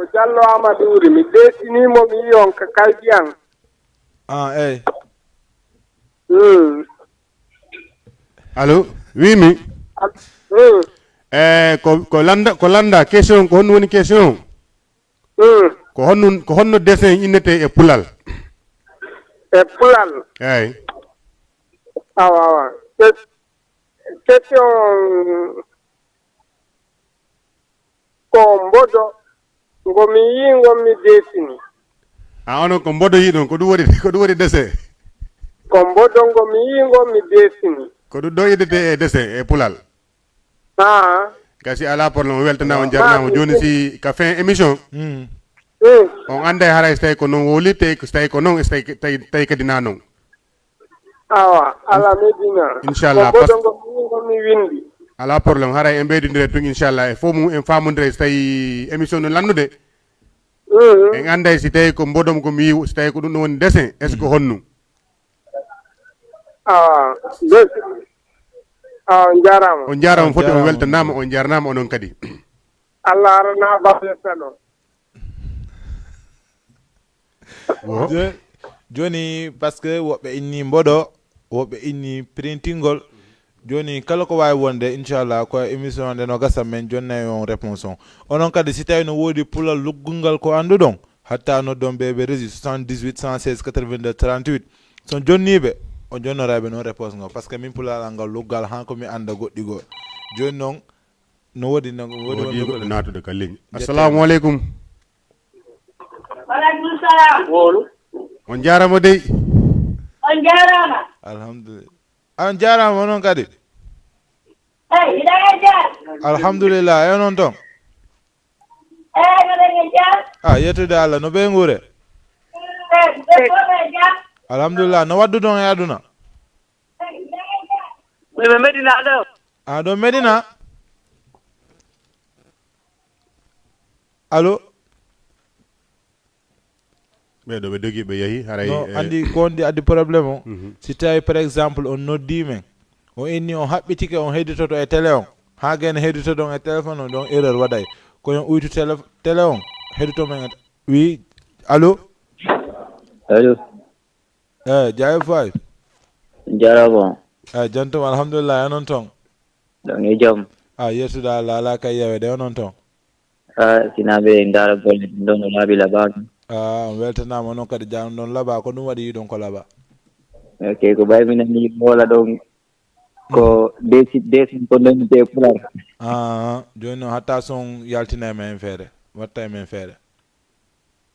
ko Diallo Amadou Wuri mi ɗeetinimo mi yi on ko Kaydiyan. Eyi. allo wimi ko landa question ko honno woni question ko honno dessin innete e pulal eyi awa question ko mboɗo ngomi yi ngomi desini onon ko mboɗo yi ɗon ko ɗum woni dessin ko mboɗo ngomi yi ngomi desini ko ɗum ɗo yiɗete e dessin e pulal gasi ala probléme weltanama jarnama joni si ka fin émission on anda e haray so tawi ko noon woli te so tawi ko noon so tawi kadi na noon awa ala medina inchallah mboɗo ngomi yi ngomi windi ala probléme haray en ɓeydodire tun inchallah e fof mum en famodire so tawi émission no lannude en anda si tawi ko mboɗom komi yi so tawi ko ɗum ɗo woni dessin est ce que honno jarama on jarama foti on weltanama on jarnama onon kadi Allah arana bafetano joni par ce que woɓɓe inni mboɗo woɓɓe inni printingol joni kala ko wawi wonde inchallah ko émission nde no gasa men jonnayi on réponse on onon kadi si tawi no woodi pulal luggulngal ko anduɗon hatta noddon ɓeɓe régi 78 116 82 38 son jonniɓe o jonnoraɓe noon réponse ngo par ce que min pulal ngal luggal han komi anda goɗɗi goo joni noon no woodi woodi natude ka ligne assalamu aleykum waleykum salam on jarama dey on jarama alhamdulillah on jarama noon kadi eyi iɗaga jar alhamdulillah e noon toon eyi noɗaga jar yettude Allah no ɓe guure ɓe jar alhamdulillah no waddu ɗon e aduna ɓe Medina ɗo ɗo Medina allo ɓeɗo ɓe dogi ɓe yeehi haray andi ko wonde addi probléme o si tawi par exemple on noddi men o inni on haɓɓitike on hedditoto e télé on ha gene hedditoto on e téléphone on ɗon erreur waɗay koyon uytu télé on heddito men oui allo jawe fay jarama jantum alhamdulillah enon toon ɗon e jaam yettude Allah ala kay yewede onon toon sinaɓe dara golle ɗon no laaɓi laɓaɗum on weltanama noon kadi jam ɗon laaɓa ko ɗum waɗi yiɗon ko laaɓa ok ko ɓay minani hoola ɗon ko desin ko ndenete pular joni noon hatta son yaltina e men feere watta e men feere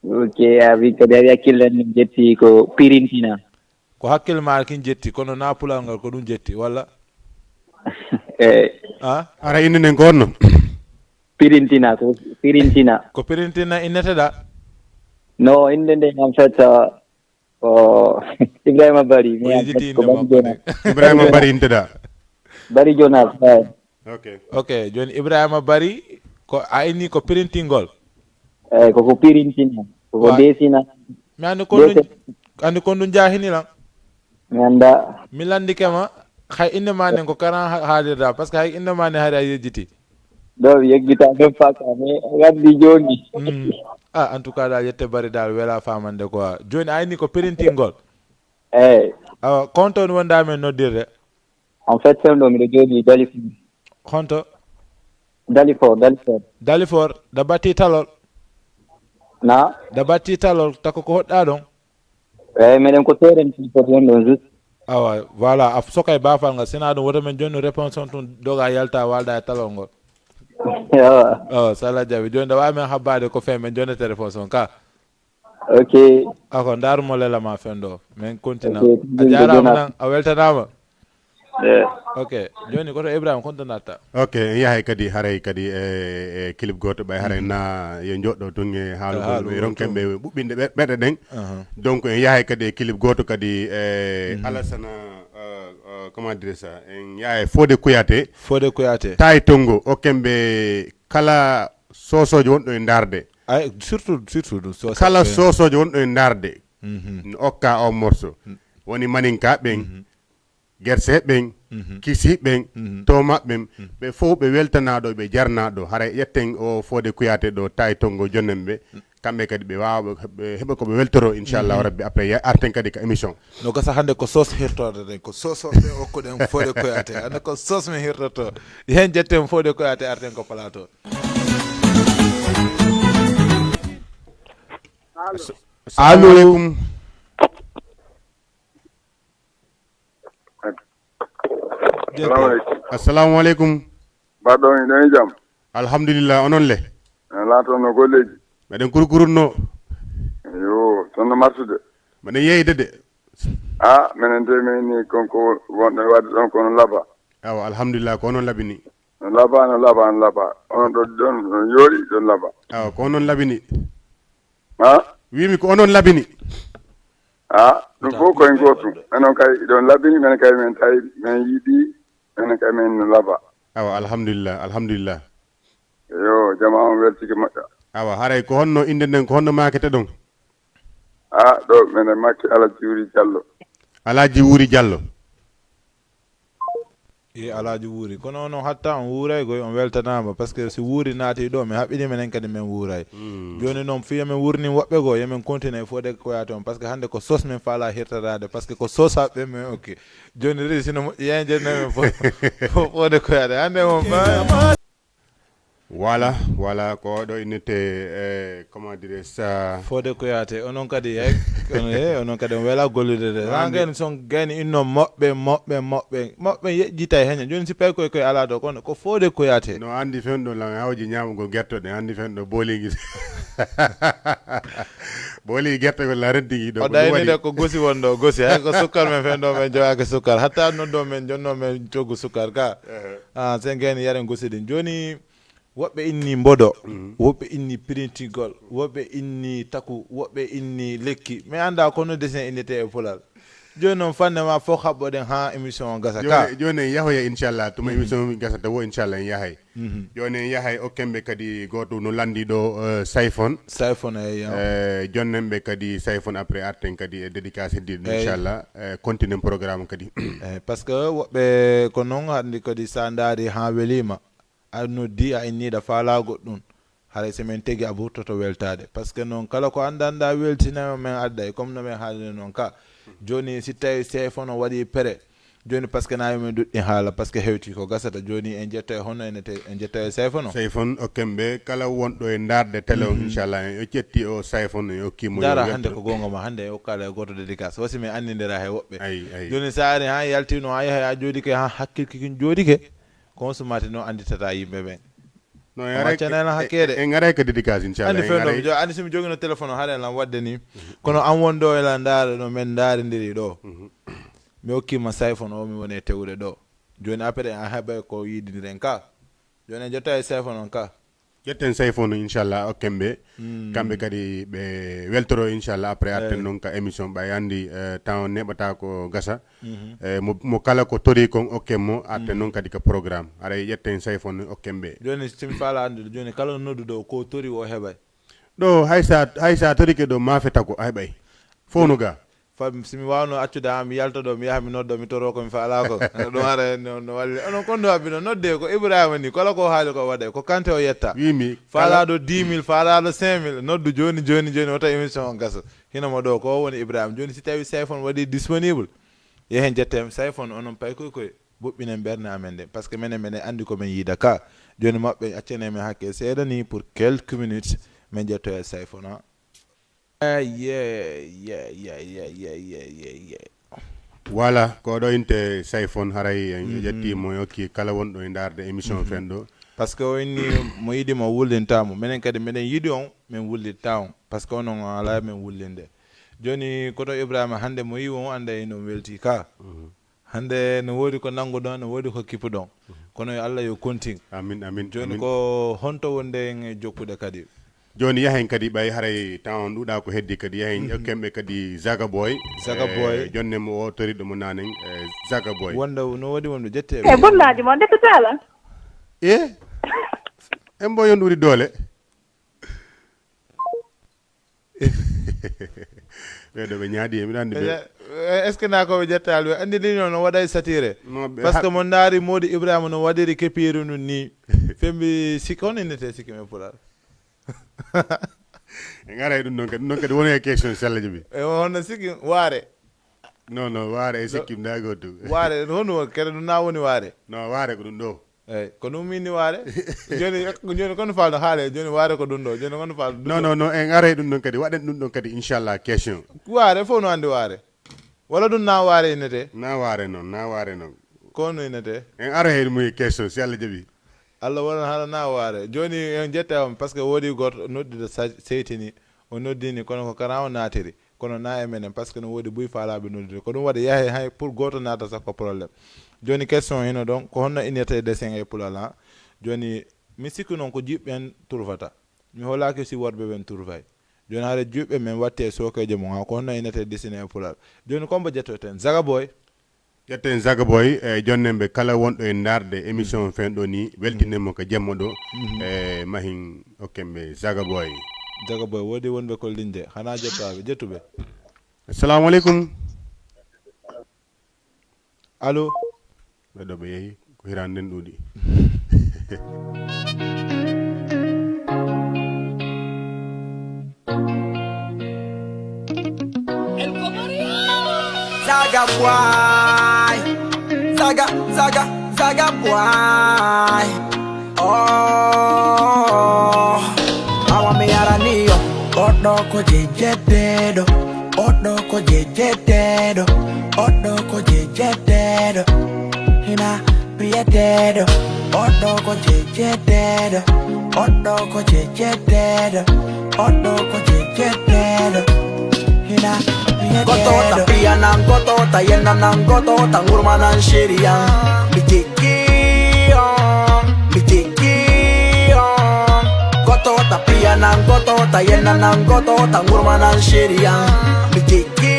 ok a wi kadi a wi hakkille en jetti ko pirintina ko hakkille ma kin jetti kono na pulal ngal ko ɗum jetti walla ara innenen ko honno pirintina ko pirintina ko pirintina inneteɗa no inde nde en fait ko Ibrahima Bari Ibrahima Bari inteɗa Bari Jonas ok joni Ibrahima Bari ko a inni ko pirintingol eyyi koko pirintina koko desina mi andi kon ɗum jahinilan mi anda mi landikema hay inde ma nen ko karan haalirda par ce que hay inde ma ne haari a yejjiti ɗo mi yeggita même faka mais gandi joni en tout cas dal yette Bari dal wela famande quoi joni a inni ko pirintingol eyyi awa konto woni wonda men noddirde en fait semɗo miɗo jooɗi Dalifor honto Dalifor da batti talol na da batti talol tako ko hoɗɗa ɗon eyyi meɗen ko teren tilfot won ɗon juste awa voilà a sokay bafal ngal sina ɗum woto men joni réponse on tun doga yalta walda e talol ngol sala jaɓi joni da wawi men habbade ko fe men jonnete réponse on ka ok ako darumo lelama fendo min continue a jarama nan a weltanama ok joni koto Ibrahima konto natta ok yahay kadi haray kadi e clip goto ɓay haray na yo joɗɗo tun e haalugol ɓe ronkenɓe ɓuɓɓinde ɓeɗe ɗen donc en yahay kadi e clip goto kadi e Alassane comment dire ça en yahay Fodé Kouyaté tawi tongo okkemɓe kala sosojo wonɗo e darde ay surtout kala sosojo wonɗo e darde okka o morceau woni maninka ɓen gerse ɓen kisi ɓen toma ɓen ɓe fof ɓe weltanaɗo ɓe jarnaɗo hara ƴetten o Fodé Kouyaté ɗo tawi tongo jonnen ɓe kamɓe kadi ɓe wawa ɓe heɓa koɓe weltoro inchallahu rabbi après arten kadi ka émission no gasa hande ko sos hirtorde ɗen ko sosoɓe okkuɗen Fodé Kouyaté hande ko sos mi hirtoto hen jetten Fodé Kouyaté arten ko plateau. assalamu aleykum. assalamu aleykum. mbaɗɗo on ene jaam. alhamdulillah onon le. laatono golleji. meɗen kurkurunno. yo tonno martude. meɗen yeyde de. minen de min konko wonɗo wadde ɗon kono laba. awa alhamdulillah ko onon labini. no laba onon ɗo ɗon yooɗi ɗon laba. awa ko onon labini. wimi ko onon labini. ɗum fof koye gotum enen kay ɗon labini minen kay min tawi min yiiɗi minen kay min laba. awa alhamdulillah yo jama on weltike moƴƴa. awa haray ko honno inde nden ko honno makete ɗon. ɗo minen makki Alaji Wuri Diallo. Alaji Wuri kono ono hatta on wuuray goy on weltanama parce que si wuuri naati ɗo mi haɓɓini menen kadi men wuuray joni noon fi yemen wurni woɓɓe goo yemen continue Fodé Kouyaté on parce que hande ko sos men faala hirtatade parce que ko sosaɓe men okki joni resi sino moƴƴi yenjenemen Fodé Kouyaté hande on voilà ko ɗo innete comment dire ça Fodé Kouyaté onon kadi onon kadi on wela gollude de hangen son gani inno moɓɓe yejjita hen joni si pay koye ala ɗo kono ko Fodé Kouyaté no andi fen ɗo lan hawji ñamugol guertoɗe andi fen ɗo booligi booli guertogol la reddigi ɗo o ɗaynide ko gosi wonɗo gosi hay ko sukkar men fen ɗo men jogaki sukkar hatta noddo men jonno men coggu sukkar ka sen gani yaren gosi ɗin joni woɓɓe inni mboɗo woɓɓe inni printigol woɓɓe inni taku woɓɓe inni lekki mi anda kono dessin innete e pulal joni noon fanne ma fof haɓɓoɗen ha émission o gasa ka joni en yahoya inchallah tuma émission gasata wo inchallah en yahay joni en yahay okkemɓe kadi goto no landi ɗo sayphone jonnenɓe kadi sayphone après arten kadi e dédicace heddiɗo inchallah continue programme kadi par ce que woɓɓe ko noon handi kadi sa daari ha welima a noddi a inniɗa faala goɗɗum haray so min tegi a ɓurtoto weltade par ce que noon kala ko andanɗa weltinama men adday comme no min haalini noon ka joni si tawi téléphone o waɗi pré joni par ce que nawi min duɗɗi haala par ce que hewti ko gasata joni en jetta e hono en jetta e sayphone o sayphone okkemɓe kala wonɗo e darde télé o inchallah en ƴetti o sayphone en okkimo dara hande ko gonga ma hande e okkala e goto dédicace wasi min andidira he woɓɓe joni sa ari ha yaltino ha yahay a jooɗike ha hakkilkikin jooɗike consommateur no anditata yimɓe ɓen no canela hakkede en garay ko dédicace inchallah andi somi jogino téléphone o haɗen lam wadde ni kono an wonɗo ela daara no men daaridiri ɗo mi hokkima sayphone o mi woni e tewde ɗo joni après en heɓa ko yidiniren ka joni en jetta e sayphone on ka jetten sayphone inchallah okkemɓe kamɓe kadi ɓe weltoro inchallah après arten noon ka émission ɓay andi temps neɓata ko gasa mo kala ko tori kon okkemmo arten noon kadi ka programme aɗa ƴetten sayphone okkemɓe joni somi faala andude joni kala nodduɗo ko tori o heɓay ɗo haysa torike ɗo mafeta ko a heɓay fof no ga somi wawno accude ha mi yalta ɗo mi yaha mi noddo mi toro komi faala ko ɗum ara no walli onon konno abbino nodde ko Ibrahima ni kala ko haali ko waɗe ko Kanté o yetta wimi faalaɗo 10 000 faalaɗo 5 000 noddu joni wota émission o gasa hinamo ɗo ko woni Ibrahima joni si tawi sayphone waɗi disponible yehen jettem sayphone onon pay koye boɓɓinen ɓerde amen nde par ce que minen andi komin yiida ka joni mabɓe accane men hakke seeɗa ni pour quelques minutes min jetto e sayphone o voilà ko ɗo inte sayphone haray en jettimo yokki kala wonɗo e darde émission fen ɗo par ce que o inni mo yiɗi mo wullintamo minen kadi miɗen yiɗi on min wullitta on par ce que onon ala min wullinde joni koto Ibrahima hande mo yi on anda no welti ka hande no woodi ko nanguɗon no woodi ko kippuɗon kono yo Allah yo continue amin joni ko honto wonde en jokkude kadi joni yahen kadi ɓay haray temps ɗuɗa ko heddi kadi yahen ƴokkemɓe kadi Zaga Boy jonne mo o toriɗo mo nanen Zaga Boy wonda no waɗi wonɓe jetteɓe e bonnaji mo ndekatala en mbo yonɗuri doole ɓeɗo ɓe ñaadi mi andi est ce que na ko ɓe jettal ɓe andi ɗi noon no waɗay satiré par ce que mon naari Mody Ibrahima no waɗiri kepiru nun ni fembi sikki hono innete sikki men pulaar en aray ɗum noon kadi woni e question sallaji ɓe e honno sikki waare non waare e sikkim nda goto waare hono kede ɗum na woni waare non waare ko ɗum ɗo eyyi ko ɗum minni waare joni kono falno haale joni waare ko ɗum ɗo joni kono falno non en aray ɗum ɗon kadi waɗen ɗum ɗon kadi inchallah question waare fof no andi waare walla ɗum na waare innete na waare noon kono innete en ara hen muy question si Allah jaɓi Allah wona hala na waare joni en jetta on par ce que woodi goto noddude seytini o noddini kono ko kara o naatiri kono na e menen par ce que no woodi buy faalaɓe noddude ko ɗum waɗa yahe hay pour goto naata sakko probléme joni question hino ɗon ko honno innete dessin e pulal ha joni mi sikki noon ko jiɓɓen turfata mi holaki si worɓe ɓen turfay joni haade juɓɓe men watti e sokeje mum ha ko honno innete dessiné e pulal joni combo jettoten Zaga Boy jetten Zaga Boy e jonnen ɓe kala wonɗo e darde émission fenɗo ni weltinemo ko jemma ɗo e mahin hokkemɓe Zaga Boy woodi wonɓe ko linde hana jettaɓe jettuɓe assalamu aleykum allo ɓeɗo ɓe yeehi ko hiran nden ɗuuɗi Zaga Boy, Zaga Boy. Oh, awa me araniyo. Odo ko jejededo, odo ko jejededo, odo ko jejededo. Hina piededo, odo ko jejededo, odo ko jejededo, odo ko jejededo. Hina Gotota pia nan gotota yena nan gotota ngurma nan sheria Mijiki Gotota pia nan gotota yena nan gotota ngurma nan sheria Mijiki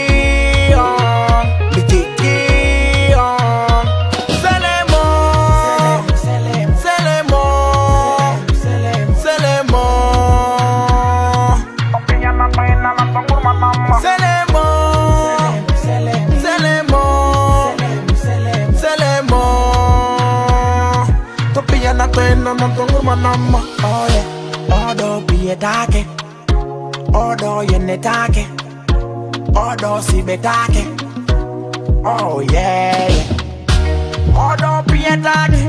Manama, oh yeah, odo piedake, odo yenetake, odo sibetake, oh yeah, odo piedake,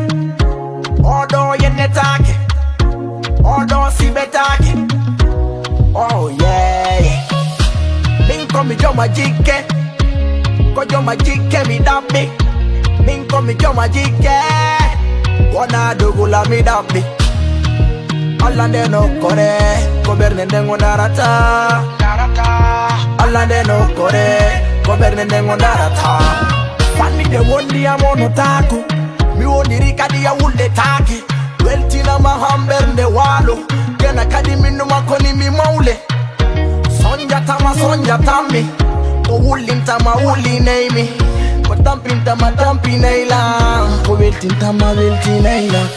odo yenetake, odo sibetake, oh yeah, minko mi joma jike, ko joma jike mi dabi, minko mi joma jike, wana dugula mi dabi. Allande no kore, goberne ndengo darata. Allande no kore, goberne ndengo darata. Fani de wondi amono taku, mi wondi rikadi ya ule taki. Weltina mahambernde walo, gena kadi minu makoni mi maule. Sonja tami, ko ulintama uli neimi. Ko tampintama tampi neila, ko weltintama welti neila.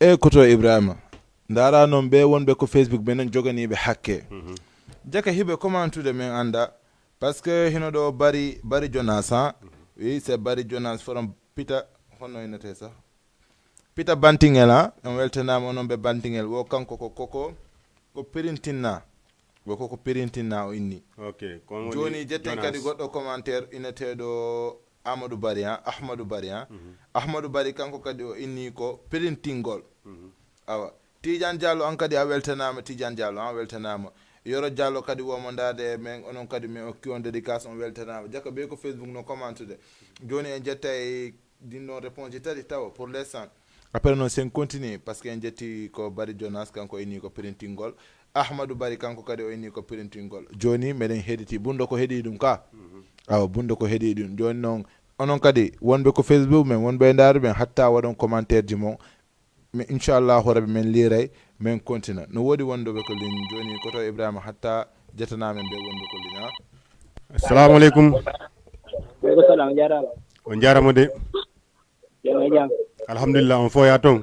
e koto Ibrahima ndara noon ɓe wonɓe ko Facebook ɓe non joganiɓe hakke jaka hiɓe commentude men anda par ce que hino ɗo bari Jonas ha oui c'est Bari Jonas from Pita honno innete sa Pita Bantingel ha on weltanama onon ɓe Bantingel wo kanko ko koko pirintinna wo koko pirintinna o inni joni jetten kadi goɗɗo commentaire inneteɗo Ahmadou Bari Ahmadou Bari kanko kadi o inni ko printingol awa Tidiane Diallo an kadi a weltanama Tidiane Diallo an weltanama Yoro Diallo kadi womo ndade men onon kadi min okki on dédicace on weltanama jaka be ko Facebook no commentude joni en jetta e dinno réponse tati taw pour l'instant après non sen continue parce que en jetti ko Bari Jonas kanko inni ko printingol Ahmadou Bari kanko kadi o inni ko printingol joni meɗen heɗiti bundo ko heeɗi ɗum ka awa bundo ko heeɗi ɗum joni noon onon kadi wonɓe ko Facebook men wonɓe ndaaru ɓen hatta waɗon commentaire ji mon mais inchallah horaɓe men liiray men continue no woodi wonɗoɓe ko lin joni koto Ibrahima hatta jetanamen ɓe wonɓe ko lin ha assalamu alaikum Waaleykum salaam jarama. on jarama de Jam jam. alhamdulillah on foya ton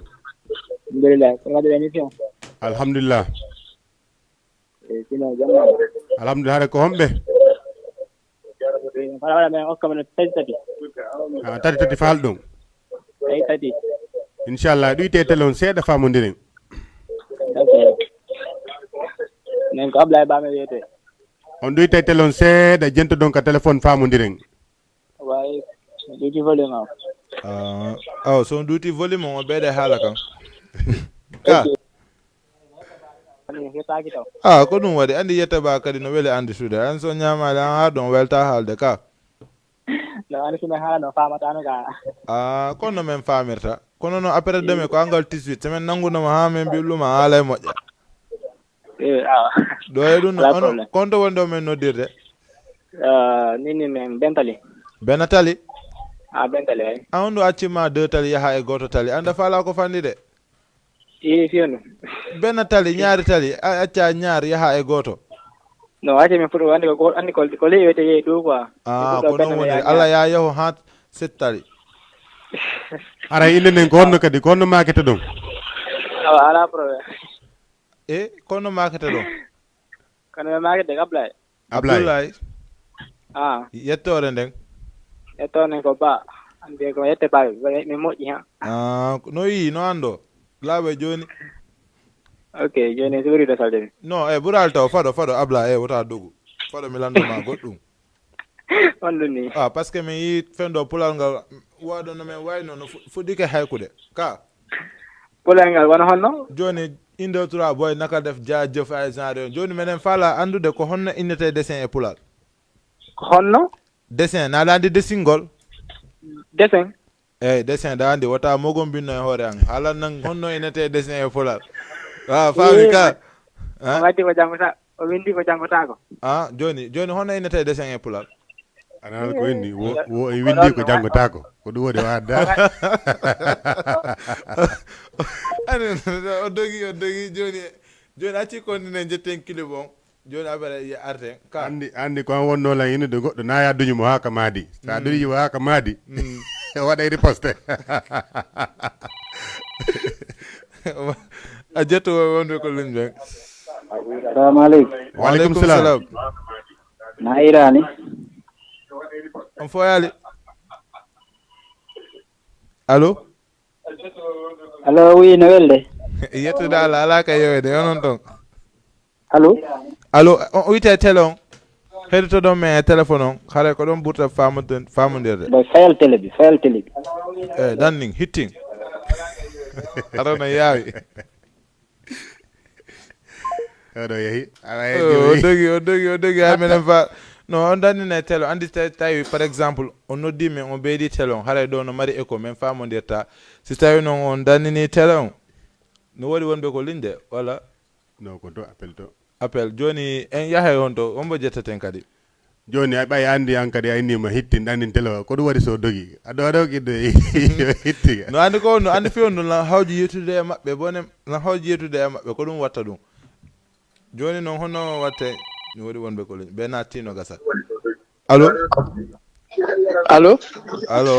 Alhamdulillah. Ko ngade émission. alhamdulillah Sino jam. alhamdulillah hare ko hombe Wala men o kamane tati. tati faal ɗon Ay tati. inchallah ɗuyte telon seeɗa famodiren Okay. Nen ko Ablaye Ba me wiyete. on ɗuyte telon seeɗa jento ɗon ka téléphone famodiren Way duti volume am. aw so on duuti volume on ɓeyde haala kan ka Ani hetaki taw. ko ɗum waɗi andi yetta ba kadi no weli andi suude an so ñamade an ha ɗon welta haalde ka No ani sima hala no famata no ka. kono men famirta kono no après demain ko angal 18 semen nangunoma ha men mbilluma haala e moƴƴa ɗo e ɗum no konto wonde o men noddirde Nini men bentali. bena tali Bentali way. on ɗo accima 2 tali yaha e goto tali anda faala ko fandi de Fionu. bena tali ñaari tali a acca ñaar yaha e goto No ati men fuɗo andi ko le wiyete yeey dow quoi. ko ɗum woni Allah ya yaho ha 7 tali ara inde nden ko honno kadi ko honno makete ɗon Ala problème. kono makete ɗon Kono makete Ablaye. Abdoulaye Ah. yettore nden E toon ko ba ande ko yette ba mi moƴƴi ha. no yi no ando laaɓe joni Ok joni suriɗo salde mi. no ɓural taw faɗo Abla wota dogu faɗo mi landuma goɗɗum On ɗum ni. par ce que mi yi fendo pulal ngal waɗo no men wayno no fuɗɗike haykude ka Pulal ngal wona honno? joni inde 3 boy naka def jaajëf ay genre joni menen faala andude ko honno innete dessin e pulal Ko honno? dessin naɗa andi desingol Dessin. dessin da andi wota mogom binno e hoore an haala nan honno innete dessin e pulal faami ka O waddi ko jangota o windi ko jangotako. joni honno innete dessin e pulal ana ko inni wo e windi ko janggotako ko ɗum waɗi wadda ani o dogi joni acci kondinen jetten kili bon joni abere ye arten ka andi ko wonno la ine de goɗɗo na ya duñu mo haka maadi sa duñu mo haka maadi waɗa riposte a jetto wonde ko luñ ben Assalamu aleykum. Waleykum salam. Na irani. on foyali allo Oui no welde. yettude Allah ala ka yewede onon ton Allo on wiyete télé on heɗoto ɗon men e téléphone on hare ko ɗon ɓurta famodirde fayal télé bi danning hitting arano yaawi oɗo yeehi o dogi ha minen fa no on dannine télé andi tawi par exemple on noddi men on ɓeydi télé on haray ɗo no mari écho men famodirta si tawi noon on dannini télé on no waɗi wonɓe ko linde walla no ko to appel joni en yahay on to on mbo jettaten kadi joni a ɓay andi an kadi a innima hittin ɗannin télé o ko ɗum waɗi so dogi aɗo kidde hitti no andi ko no andi few no lan hawji yettude e maɓɓe bone lan hawji yettude e maɓɓe ko ɗum watta ɗum joni noon hono watte no waɗi wonɓe ko ɓe nattino gasa allo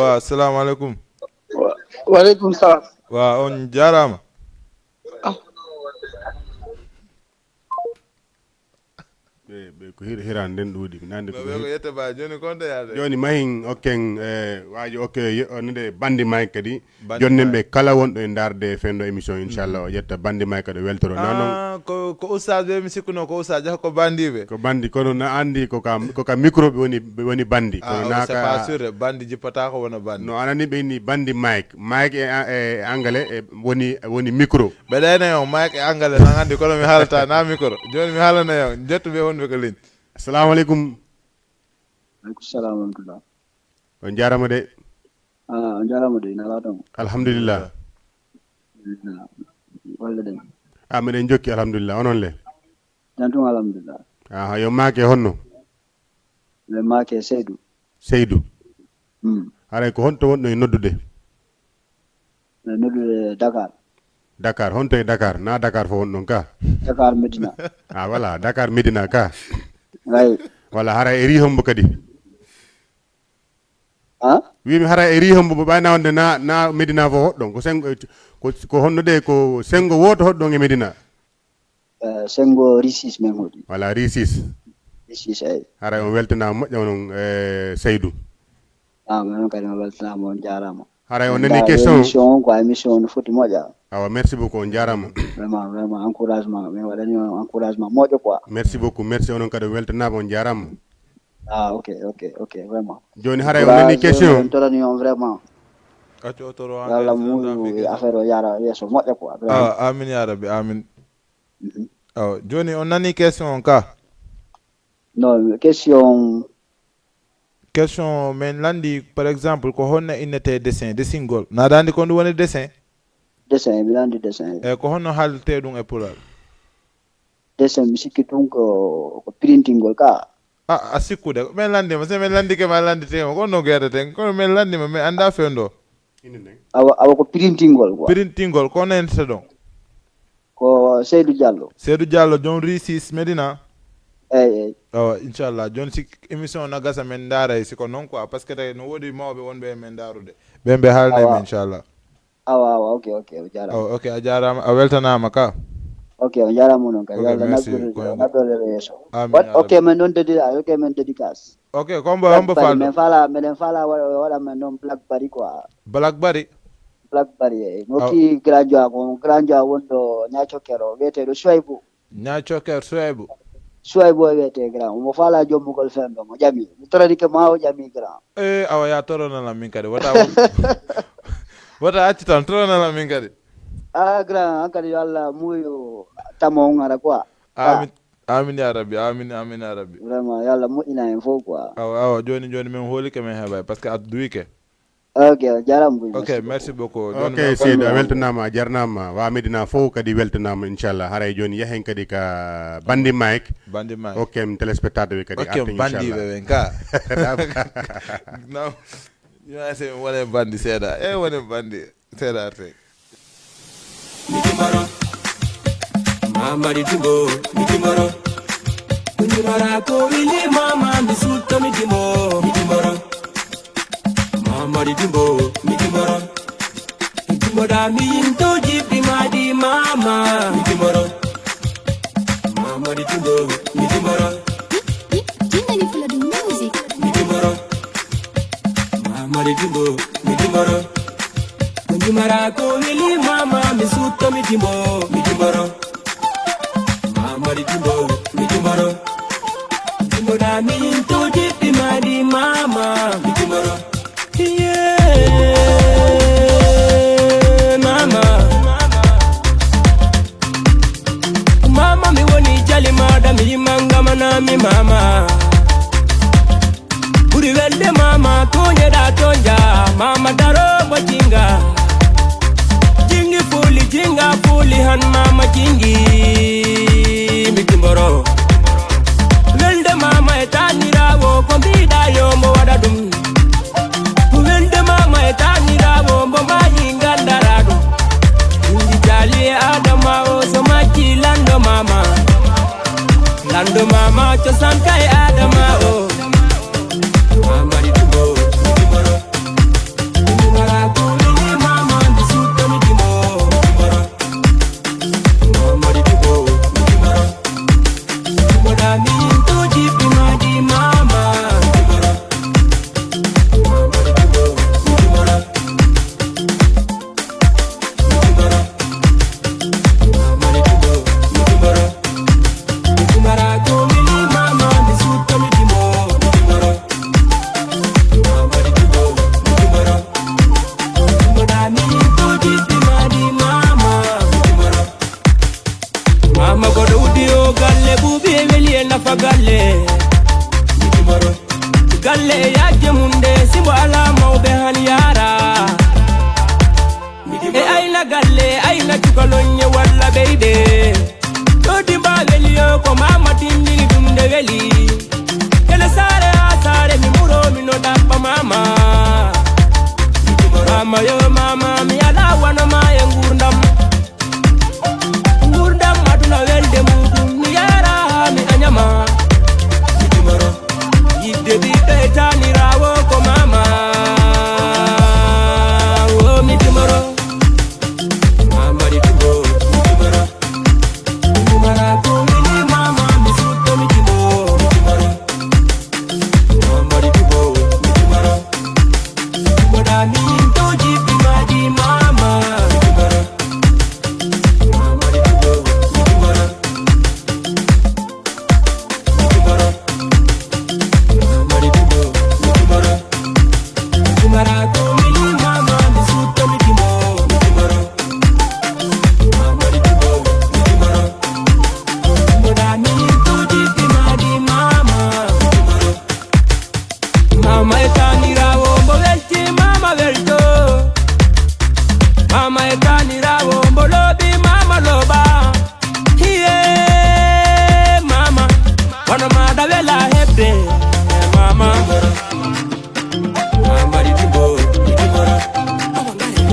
wa assalamu aleykum Waleykum salam. wa on jarama ɓe ko hirande nden ɗuuɗi nande ko yette ba joni konto yaade joni mahin okken waji okke onde bandi may kadi jonnen ɓe kala wonɗo e darde fendo émission inchallah o ƴetta bandi may kadi weltoro non ko oustad ɓe mi sikkuno ko oustad ko bandiɓe ko bandi kono na andi koka micro ɓe woni bandi kono c'est pas sûr bandi jippata ko wona bandi no anani ɓe inni bandi mic e anglais woni micro ɓeɗene on mic e anglais nan andi kono mi haalata na micro joni mi haalana on jettuɓe wonɓe ko ligne assalamu aleykum Aleykum salam wa rahmatullah. on jarama de On jarama de ina laɗon. alhamdulillah Walle den. miɗen jokki alhamdulillah onon le Jantum alhamdulillah. yo maake honno Le maake Seydou haray ko honto wonɗo e noddude Le noddude Dakar honto e Dakar na Dakar fo wonɗon ka Dakar Medina. voilà Dakar Medina ka Right. wala hara e rihombo kadi wimi hara e rihombo bo bayna wonde na Medina fo hoddon ko sengo ko honnude ko sengo woto hoddon e Medina sengo risis men hodi wala risis ay hara on weltana moƴƴa non Seydou non kadi on weltana on jarama hara on nani question ko émission no foti moƴƴa awa merci beaucoup on jarama vraiment encouragement mais wadani encouragement moƴƴo quoi merci beaucoup merci onon kadi weltanama on jarama ok vraiment joni hara on nani question on torani on vraiment acco toro Allah mu affaire o yara yeso moƴƴa quoi amin ya rabbi amin joni on nani question on ka non question men landi par exemple ko honna innete dessingol nadandi ko ndu woni dessin mi landi dessin ko honno halte ɗum e pulal dessin mi sikki tun ko printingol ka a sikkude men landima se men landike ma landitema ko no guerdeten kono men landima mais anda fendo awa ko printingol quoi printingol ko nente ɗon ko Seydou Diallo John Risis Medina eyyi inchallah joni si émission no gasa men daaray siko noon quoi parce que no woodi mawɓe wonɓe men daarude ɓe haalnaymi inchallah awa ok jarama ok a jarama a weltanama ka ok on jarama noon kadi Allah naɓɗore yeeso ok men noon dédicace ok combo hombo falɗo meɗen faala waɗa men noon Blackberry quoi Blackberry eyyi nokki grand joa wonɗo ñacokero wiyeteɗo Souaybou wiyete grand omo faala jommugol fembe mo ƴami mi torani ke ma o ƴami grand awa ya toronala min kadi wata acci tan toronala min kadi grand an kadi yo Allah muyo tamo on ara quoi amin ya rabbi amin ya rabbi vraiment yo Allah moƴƴina en fof quoi awa joni min hoolike men heɓay par ce que addu duwike ok jarama ok merci beaucoup ok Seydou a weltanama a jarnama wa Medina fof kadi weltanama inchallah haray joni yahen kadi ka bandi mike ok téléspectateur kadi ok bandiɓe ɓen ka non yase wone bandi seeɗa wone bandi seeɗa arte Mamadi Timbo, Midimoro. Midimara ko wili mama misuto Midimo, Midimoro. Mamadi Timbo, Midimoro. Midimora mi into jipi madi mama, Midimoro. Mamadi Timbo, Midimoro. Dinani full of the music. Midimoro. Mamadi Timbo, Midimoro. Midimara ko wili mama misuto Midimo, Midimoro. Midimoro, Midimoro. Midimora mi into jipi madi mama, Midimoro. Yeah, mama. Mama mi woni jali mada mi mangama na mi mama. Buri welde mama tonye da tonja, mama daro bojinga. Jingi jinga fuli han mama jingi. Midimoro. Welde mama etanirawo kombida yomo wadadum. Welde mama etanirawo mboma yingandaradu. Indi jali adama o somaki lando mama. Lando mama chosankai adama o. Mama Midimoro, Midimoro. Midimora kuli mama bisuto Midimoro, Midimoro. Mama Midimoro, Midimoro. Midimora mi into jipi madi mama, Midimoro. Mama Midimoro, Midimoro. Midimoro. Mama Midimoro, Midimoro. Midimora kuli mama bisuto Midimoro, Midimoro. Mama Midimoro, Midimoro. Midimora mi into jipi madi mama, Midimoro. Mama godo udio galle bubi welie nafa galle Midimoro. Galle yaje munde simbo ala mawbe han yara Midimoro. Aina galle aina tukalonye walla baby. Dodi ba welio ko mama tindini dumde weli. Kele sare asare mi muro mi no dabba mama Midimoro. Mama yo mama mi ala wana ma e ngurdam. Ngurdam aduna welde mudum mi yara mi anyama Midimoro. la hebde mama amari dimbo dimoro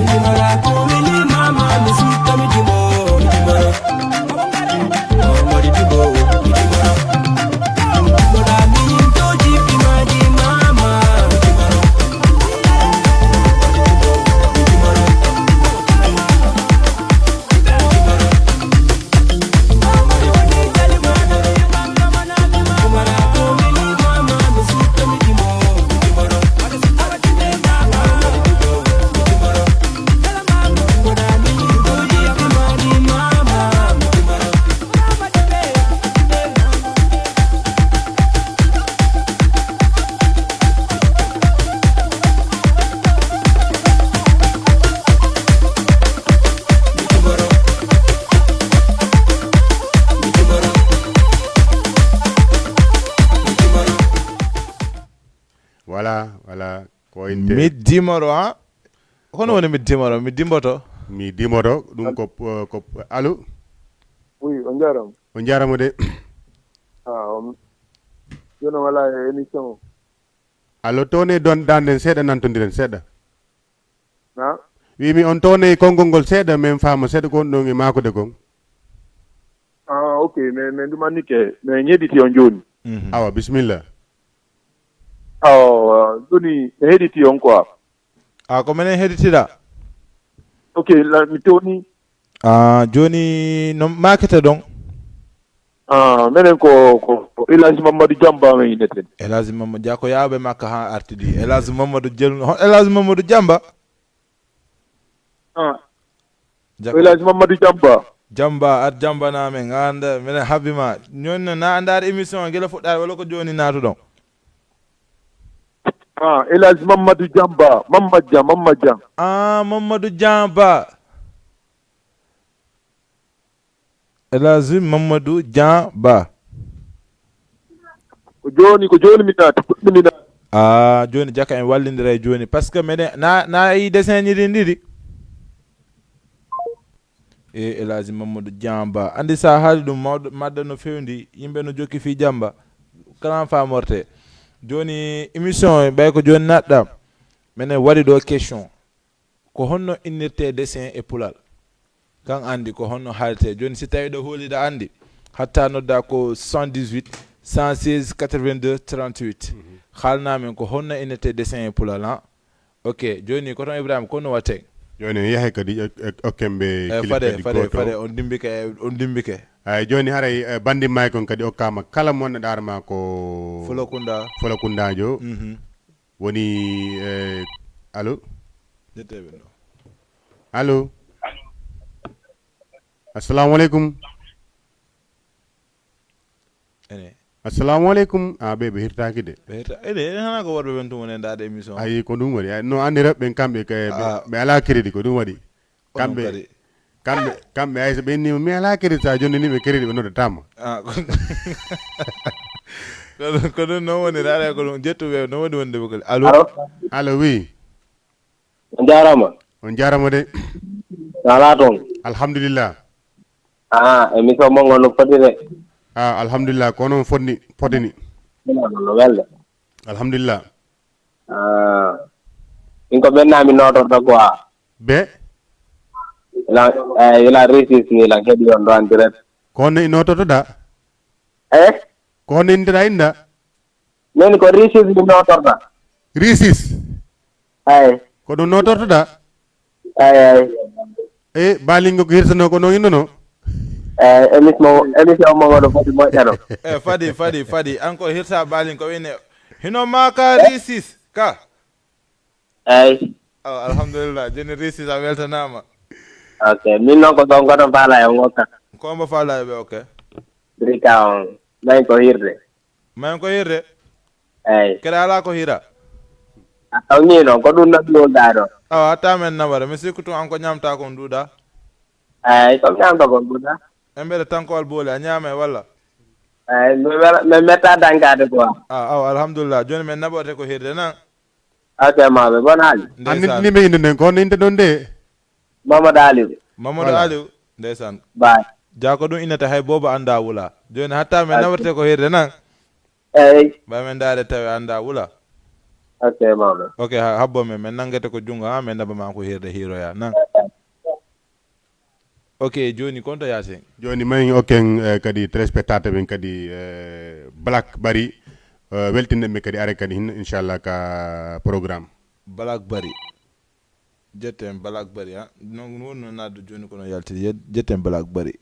dimoro ko mini mama mi sita mi dimbo dimoro amari dimbo dimoro moda mi to jipi ma di mama dimoro voilà ko inte mi dimoro ha hono woni mi dimoro mi dimboto dum ko allo oui on jaramo de yono wala émission allo tone don danden seeda nantodiren seeda ha wimi on tone kongol seeda men fama seeda gon don e mako de gon ok mais dum annike mais ñediti on joni awa bismillah doni hediti on quoi ko menen heditida ok la mi toni joni no makete don menen ko Elhaji Mamadou Jamba men ineten Elhaji Mamadou jako yaabe makka ha artidi Elhaji Mamadou Elhaji Mamadou Jamba Elhaji Mamadou Jamba at Jamba na men anda menen habima ñon na andar émission gela fuddar wala ko joni natu don Elhaji Mamadou Jamba Mamadou Mamadou Jamba Elhaji Mamadou Jamba ko joni mi naati joni jaka en wallindira joni parce que meden na yi dessin ñi ndidi Elhaji Mamadou Jamba andi sa haali dum madda no fewndi yimbe no jokki fi Jamba kala fa morte joni émission bay ko joni natda menen wari do question ko honno innirte dessin e pulal kan andi ko honno halte joni si tawi do holida andi hatta nodda ko 78 116 82 38 xalna men ko honno innirte dessin e pulal ha ok joni ko ton Ibrahima ko no watte joni yahay kadi okembe fade on dimbike ay joni haray bandi may kon kadi okkama kala mon darma ko Fulakunda jo woni allo allo assalamu alaikum assalamu alaikum bebe hirtaaki de hana ko worbe ben tum wonen daade émission ay ko dum wadi no andi rabbe kambe kay be ala crédit ko dum wadi kambe ay so benni mi ala crédit sa jonni ni be crédit be no de tam ko dum no woni daade ko dum jettu be no woni wonde be ko allo oui on jarama de ala ton alhamdulillah émission mo ngono foti de alhamdulillah ko non fotini no welde alhamdulillah inko bennami notorto quoi be ila réussite ni la heɓi on ɗo andiret ko ne nototoɗa ko ne indira inda min ko réussite ni notorɗa réussite ko ɗum notortoɗa balingo ko hirsano ko no innono émission mo ngoɗo foti moƴƴano fadi anko hirta balin ko wine hino maka réussite ka alhamdulillah jeni réussite a weltanama ok min noon ko ɗon goɗon faala e ngokka ko mbo faala ɓe ok brika on mayin ko hirde kede ala ko hira on ni noon ko ɗum naɓiolɗa ɗo hatta men nabara mi sikku tun anko ñamta kon duuɗa ko ñamta kon duuɗa en mbele tankowal booli a ñaame walla mi metta dankade quoi alhamdulillah joni min naɓote ko hirde nan ok maɓe bon haali ni ɓe inde nden ko inde ɗon de Mamadou Aliou ndeysan bay jako ɗum innata hay bobo anda wula joni hatta min naɓote ko hirde nan ba men dare tawi anda wula okay mama okay habbo men nangete ko jungo ha men naba ma ko hirde hiro ya nan okay joni konto yasen joni may oken kadi téléspectateur ben kadi Black Bari weltinde me kadi are kadi inshallah ka programme Black Bari jetem Black Bari ha non wonno naddo joni kono yalti jetem Black Bari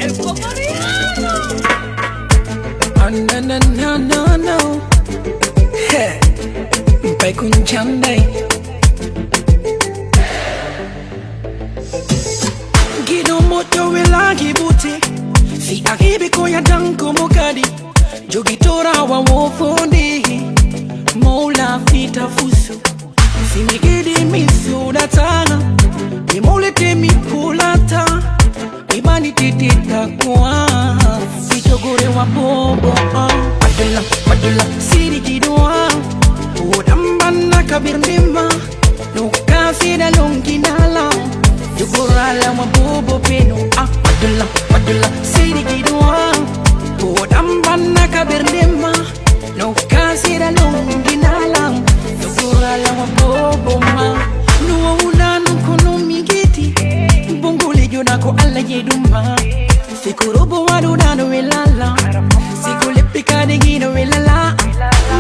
El Cocoriano. No. Pai kun chandai. Gido moto wela gibuti. Si akibi koya danko mokadi. Jogitora wa wofundi. Mola fita fusu. Si migidi misu datana. Imolete mi kulata. Ibani titita kwa Sichogore wa bobo Madula Siri jidua Udambana kabirnima Nukasi da longinala Jugurala wa bobo penu Madula Siri jidua Udambana kabirnima Nukasi da longinala Jugurala wa bobo ma Nuwa unanu kono migiti Bunguli juna ko alla jeduma Sikurubu wadu dano wilala Sikulippika digino wilala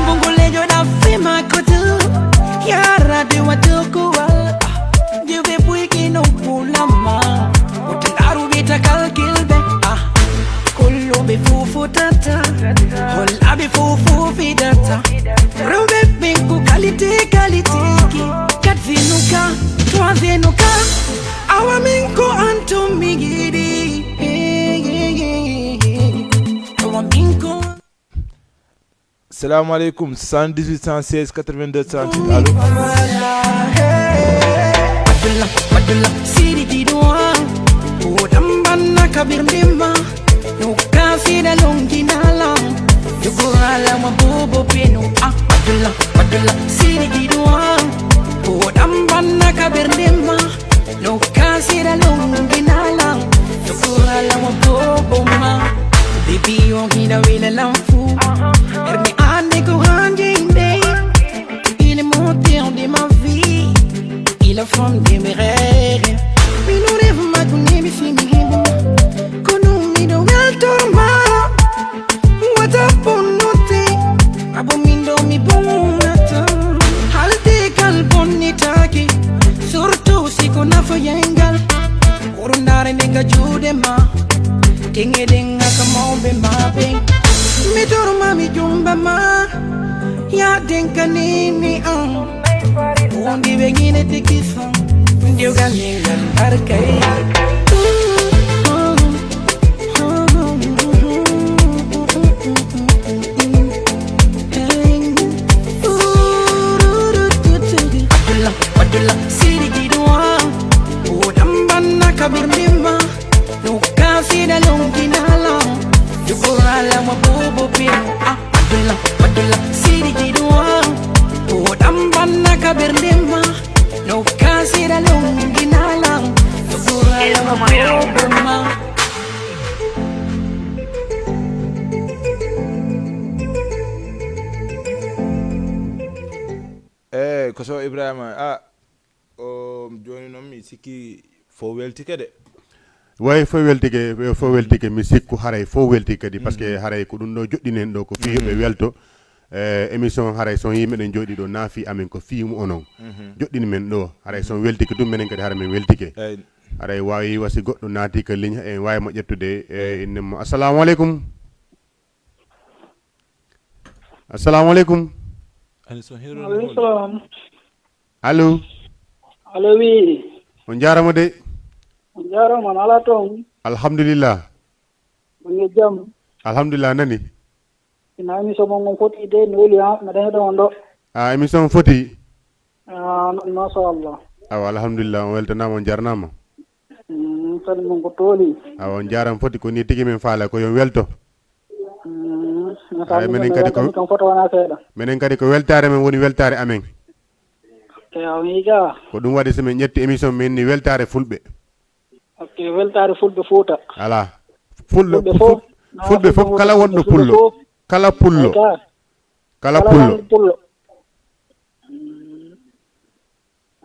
Bunguli juna fima kotu Yara de watukuwa Jube puiki no pulama Utandaru bita kalkilbe Kullu be fufu tata Hola be fufu fidata Rube binku kalitiki Kat vinuka, tua vinuka Awa minko anto migidi Awa minko Salam alaikum 7816 82 38 allo Madula Siri jidua Udambana kabirndima Nukasi da longinala Jugurala mabubo penu Madula Siri jidua Udambana kabirndima Nukasi da longinala Jugurala mabubo ma Baby yongina wile lamfu Erni ane ko hanjinde Il est moteur de ma vie Il est femme de mes rêves Mi non rêve ma kuni mi fimi Kunu mi do gal torma Wata ponote Abo mi do mi bonata Halte kal bonitaki Surtout si kona foyengal Urundare nenga jude ma Tinge denga kamombe ma beng Mi torma mi jumba ma Ya denka nini Undi begine tikisa Ndio ganyenga arkai Madula Siri jidua Udambana kabirnima Nukasi da longinala Jugurala mabubo pinu Madula Siri jidua Udambana kabirnima Nukasi da longinala Jugurala mabubo ma Koso Ibrahima joni non mi sikki fo weltike de way fo weltike mi sikku haray fo weltike di parce que haray ko dum do joddinen do ko fi be welto émission haray son yimbe den jodi do nafi amen ko fi mu onon joddini men do haray son weltike dum menen kadi haray men weltike haray wawi wasi goddo naati ka ligne en wawi mo jettude innemo assalamu alaikum allo allo wi on jarama de on jarama ala ton alhamdulillah on jam alhamdulillah nani ina émission mon foti de ni woli ha na do on do émission foti ma sha Allah alhamdulillah on weltanama on jarnama tan mon ko toli on jaram foti ko ni tigi men faala ko yo welto menen kadi ko weltare men woni weltare amen wiga ko ɗum waɗi somin ƴetti émission min ni weltare fulɓe ok weltare fulɓe Fouta ala fulɓe fof kala wonɗo pullo kala pullo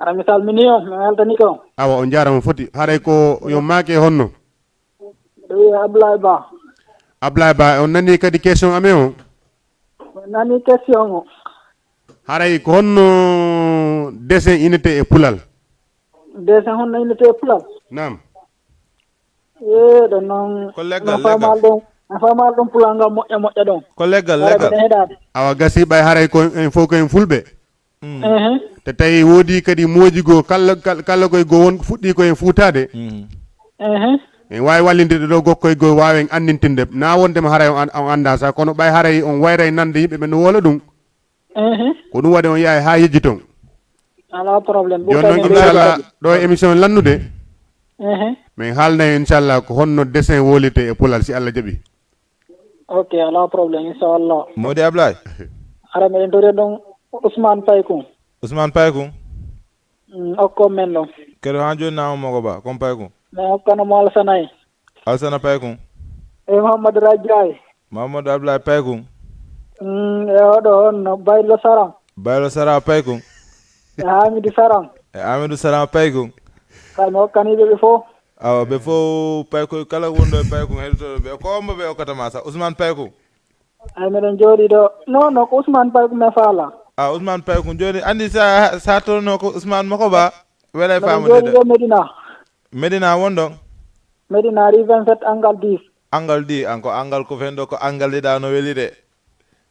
ara mi salmini on mi weltani ko awa on jarama foti haray ko yo maake honno Ablaye Ba on nani kadi question amen o nani question o haray ko honno dessin unité e pulal dessin honno unité e pulal nam ɗon noon ko leggal famal ɗum pulangal moƴƴa ɗon ko leggal awa gasi ɓay haray ko en fof koyen fulɓe te tawi woodi kadi mooji goo kala koye goo won fuɗɗi koyen fuutade en wawi wallidede ɗo gokkoye goo wawen andintinde na wondema haray on anda sa kono ɓay haray on wayray nande yimɓe ɓe no wola ɗum ko ɗum waɗi on yaha ha yejji ton ala probléme joni noon inchallah ɗo e émission lannude min haalnayi inchallah ko honno dessin wolite e pulal si Allah jaaɓi ok ala probléme inchallah modi Ablaye ara meɗen tori ɗon Ousmane Paykoum okko men ɗon keɗo ha joni nama mogo ba comme Paykoum mi hokkanomo Alsana Paykoum e Mahamadou Radiaye Mamadou Ablaye Paykoum e oɗo on Baylo Saran Paykoum e Hamidou Saran Paykoum kay mi hokkaniɓe ɓe fof awa ɓe fof Paykoum kala wonɗo e Paykoum heɗotoɗo ɓe ko ombo ɓe hokkatama sa Ousmane Paykoum ay meɗen jooɗi ɗo non ko Ousmane Paykoum e faala Ousmane Paykoum joni andi sa tonno ko Ousmane mako ba wela famude jooɗi ɗo Medina wonɗon Medina rue 27 angle 10 anko angal ko fen ɗo ko angal ɗiɗa no weli de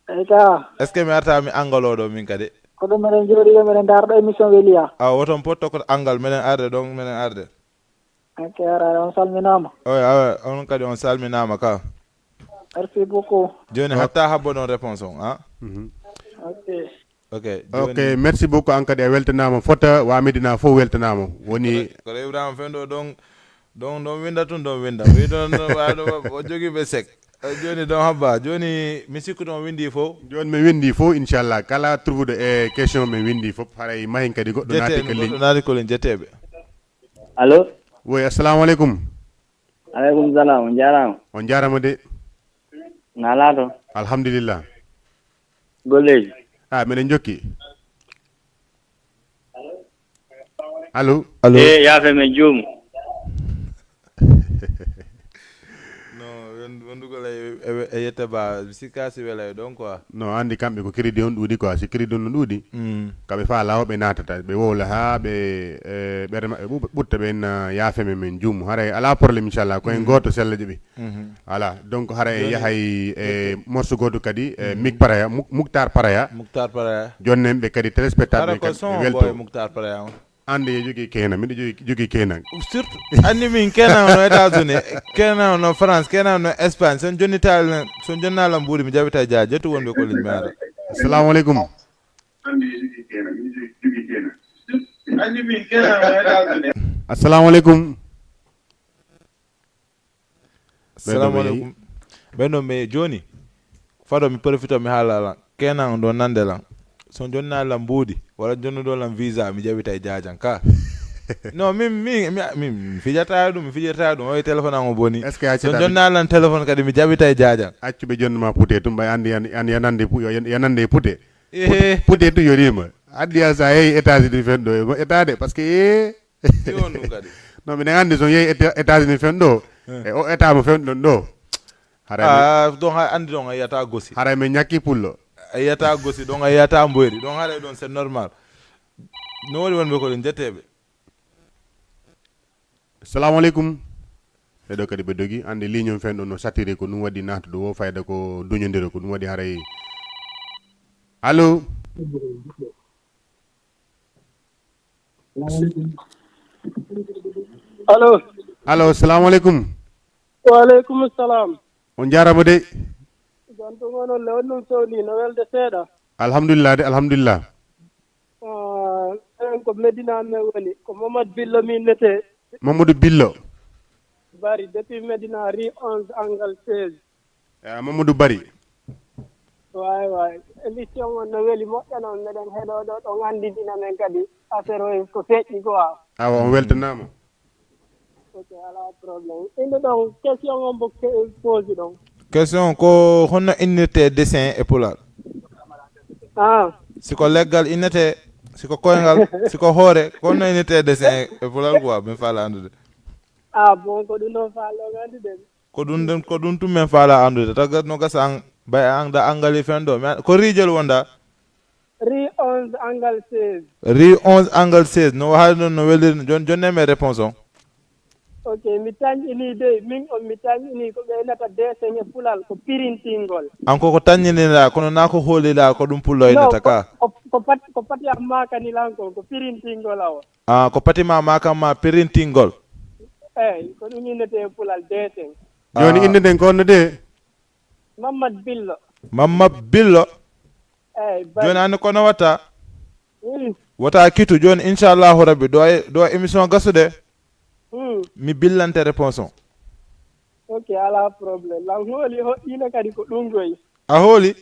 eyi ka est ce que mi arta mi angal oɗo min kadi ko ɗum meɗen jooɗi ɗo meɗen darɗo émission weliya woton potto ko angal meɗen arde ɗon meɗen arde ok ara on salminama awa on kadi on salminama ka merci beaucoup joni hatta habbo ɗon réponse on ok merci beaucoup an kadi a weltanama fota wa Medina fof weltanama woni ko Ibrahima fen ɗo ɗon winda tun ɗon winda wi ɗon o jogui ɓe sec joni ɗon habba joni mi sikku ɗon windi fof joni mi windi fof inchallah kala trouvude e question mi windi fof haray mahin kadi goɗɗo naati ko ligne jetteɓe allo oui assalamu aleykum aleykum salam on jarama de ngala to alhamdulillah golleji meɗen jokki allo yaafe men juumu wondugol e yette ba sikasi welay ɗon quoi non andi kamɓe ko crédit on ɗuuɗi quoi si crédit on no ɗuuɗi kamɓe fa lawoɓe natata ɓe wowla ha ɓe ɓerde maɓɓe ɓutta ɓen yaafeme men juumu haray ala probléme inchallah koyen goto sella ƴeɓi voilà donc haray yahay e morceau goto kadi Mick Paraya Moukhtar Paraya jonnen ɓe kadi téléspectateur kadi welto Moukhtar Paraya on ande jogui kenan miɗo jogui kenan surtout andi min kenan no États-Unis kenan no France kenan no Espagne son jonnalam ɓuuri mi jaɓita dia jettu wonɓe ko ligne mi ara assalamu aleykum assalamu aleykum ɓenɗo mi joni faɗo mi profite mi haalalan kenan ɗo nandelan son jonnalam mbuuɗi walla jonnuɗolam visa mi jaɓita e jajan ka non min fijata ɗum mi fijirta ɗum oye téléphone an o boni son jonnalan téléphone kadi mi jaɓita e jajan accuɓe jonnuma Pouté tum ɓay andi an yanande e Pouté Pouté tu yorima addiya sa yeehi États-Unis fen ɗo etade par ce que on ɗum kadi non minen andi son yeehi États-Unis fen ɗo e o état mo fen ɗon ɗo don ha andi ɗon a yiyata gosi haray min ñakki pullo a yiyata gosi ɗon a yiyata mboyri ɗon haɗa ɗon c'est normal no woni wonɓe ko ɗum jetteɓe assalamu aleykum ɓeɗo kadi ɓe dogi andi ligne on fen ɗon no satiri ko ɗum waɗi natude wo fayda ko duñodira ko ɗum waɗi haray allo allo assalamu aleykum waaleykum salam on jarama de jonto gonon le wonnum sowli no welde seeɗa alhamdulillah de alhamdulillah en ko Medina me woni ko Mamadou Billo min nete Mamadou Billo Bari depuis Medina rue 11 angle 16 Mamadou Bari way émission on no weli moƴƴa noon meɗen heɗoɗo ɗo gandidina men kadi affaire o ko feƴƴi quoi. awa on weltanama. Ok ala probléme inde ɗon question on mbo pose ɗon. Question ko honno innirte dessin e pulal. Siko leggal innete siko koyngal siko hoore ko honno innirte dessin e pulal quoi min faala andude. Bon ko ɗum ɗon faalo andude. Ko ɗum tum men faala andude tagat no gasa an bay anda angali fendo ko rijel wonda. Ri 11 angle 16. Ri 11 angle 16 no haali no welir jonne me réponse on. Ok mi tañƴini de min on mi tañƴini ko ɓeynata dessin e pulal ko pirintingol. An ko taññinira kono na ko hoolila ko ɗum pulloynata ka. Ko pati am makanilan ko pirintingol awo. Ko pati ma makam ma pirintingol. Eyi ko ɗum innete e pulal dessin. Joni inde nden ko honno de? Mamad Billo. Joni ande kono wata wata kitu joni inchallahu rabbi do émission gasude mi billante réponse on. Ok ala probléme lan hooli hoɗɗino kadi ko ɗum goyi. A hooli?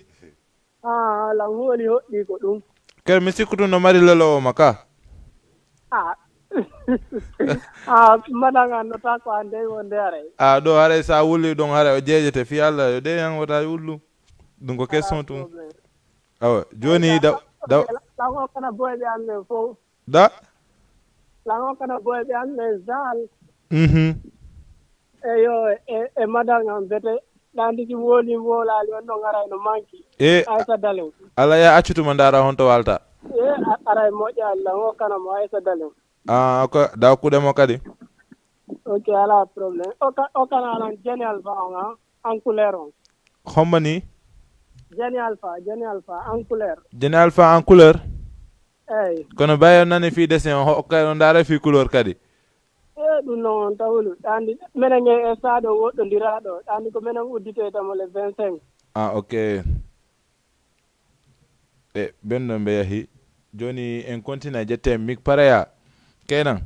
Lan hooli hoɗɗi ko ɗum. Kadi mi sikkutu no mari lelo o maka. Maɗan annota ko ande wonde haray. Ɗo haray sa wulli ɗon haray o jeejete fi Allah yo de yan wata wullu ɗum ko question tum. Awa joni da lango kana boyɓe an men fof lango kana boyɓe an men zal eyo e madan an bete ɗandiki woli wolali on ɗon aray no manki Aissa Dalen ala ya accutuma ndara honto walta aray moƴƴa lango kana mo Aissa Dalen ko daw kuɗemo kadi ok ala probléme o kana alan Jeni Alpha on en couleur on homma ni Jeni Alpha en couleur. Jeni Alpha en couleur. Eyi. Kono bayo nani fi dessin o kay on dara fi couleur kadi. Ɗum noon tawlu ɗandi minen e saɗo woɗɗodiraɗo ɗandi ko minen uddite tamo le 25. Ok. Benno mbe yahi joni en continue jette mik pareya kenan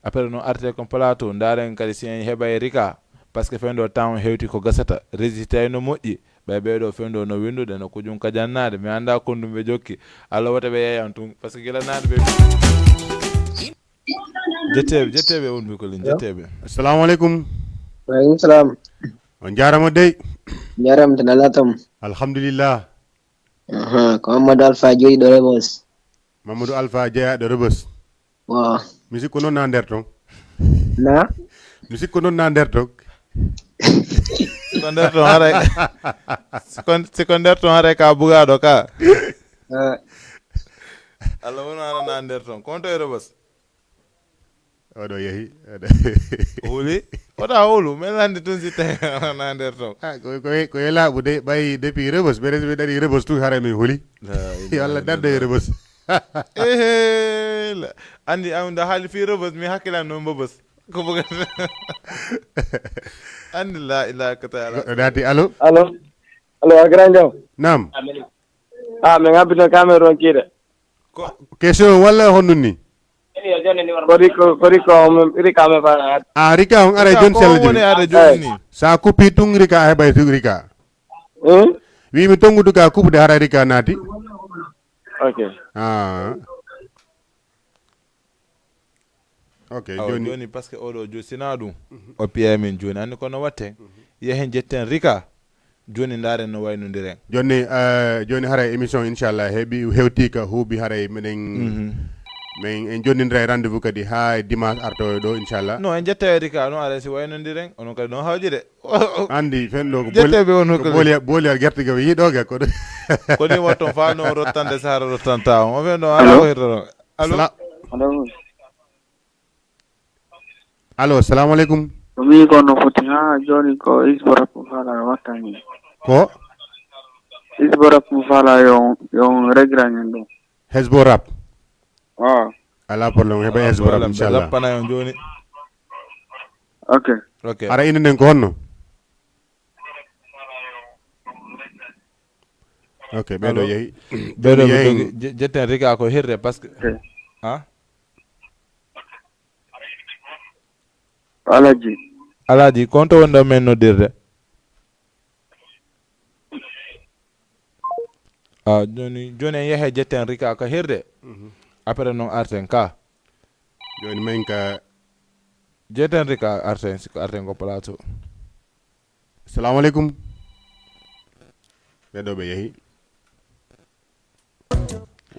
après no arte kon plateau ndaren kadi si en heɓa e rika par ce que fendo temps hewti ko gasata résultat no moƴƴi ɓeɗo fendo no windude no kujum kajannade mi anda kondum ɓe jokki Allah wata ɓe yeyan tun par ce que gila nade ɓe jetteɓe on bikolin jetteɓe. Assalamu alaikum. Waaleykum salam. On jarama dey. Jarama tan ala tam. Alhamdulillah. Ko Mamadou Alpha joyi ɗo Rebos. Mamadou Alpha jeeyaɗo Rebos. Mi sikku noon na nder ton. Na? Mi sikku noon na nder ton. Siko nder ton hare ka bugaɗo ka Allah wono ana na nder ton konto e Rebos oɗo yehi huli oɗa hulu men landi tun si tawi ana na nder ton ko ye laaɓu de ɓayi depuis Rebos ɓe ɗaɗi Rebos tun hare min huli yo Allah daddo e Rebos andi amda haali fi Rebos mi hakkilan noon Mbobos ko bugat andi la ilaha illallah dati allo a grand jam nam mi ngabbito caméron kiide question walla honnun ni ko rika me fa rika on ara jon sellade sa kuppi tun rika heɓay tun rika wimi tongudu ka kuppude hara rika naati ok joni par ce que oɗo jo sina ɗum o piya min joni andi kono watte yehen jetten rika joni ndaren no waynodiren joni haray émission inchallah heeɓi hewti ka huuɓi haray minen min en jonnidira rendez-vous kadi ha dimanche artoyo ɗo inchallah non en jetta rika no ara si waynodiren onon kadi non hawji de andi fenɗo ko jetteɓe on booliyar guerte ga yiiɗoga ko koni watton fa no rottande sahara rottanta on o fen ɗo ala ko hirtoɗo allo allo salamu aleykum mi kono foti joni ko isborap fala wattani ko isborap fala yon regrañen ɗum hesborap ala probléme heɓa hesborap inchallah lappana yon joni ok ara inde nden ko honno ok ɓeɗo yehi ɓeɗo jetten rika ko hirde par ce que alaji konto wonɗo men noddirde joni en yehe jetten rika ko hirde après non arten ka joni men ka jeten rika arten ko plateau. Assalamu alaikum bedo be yehi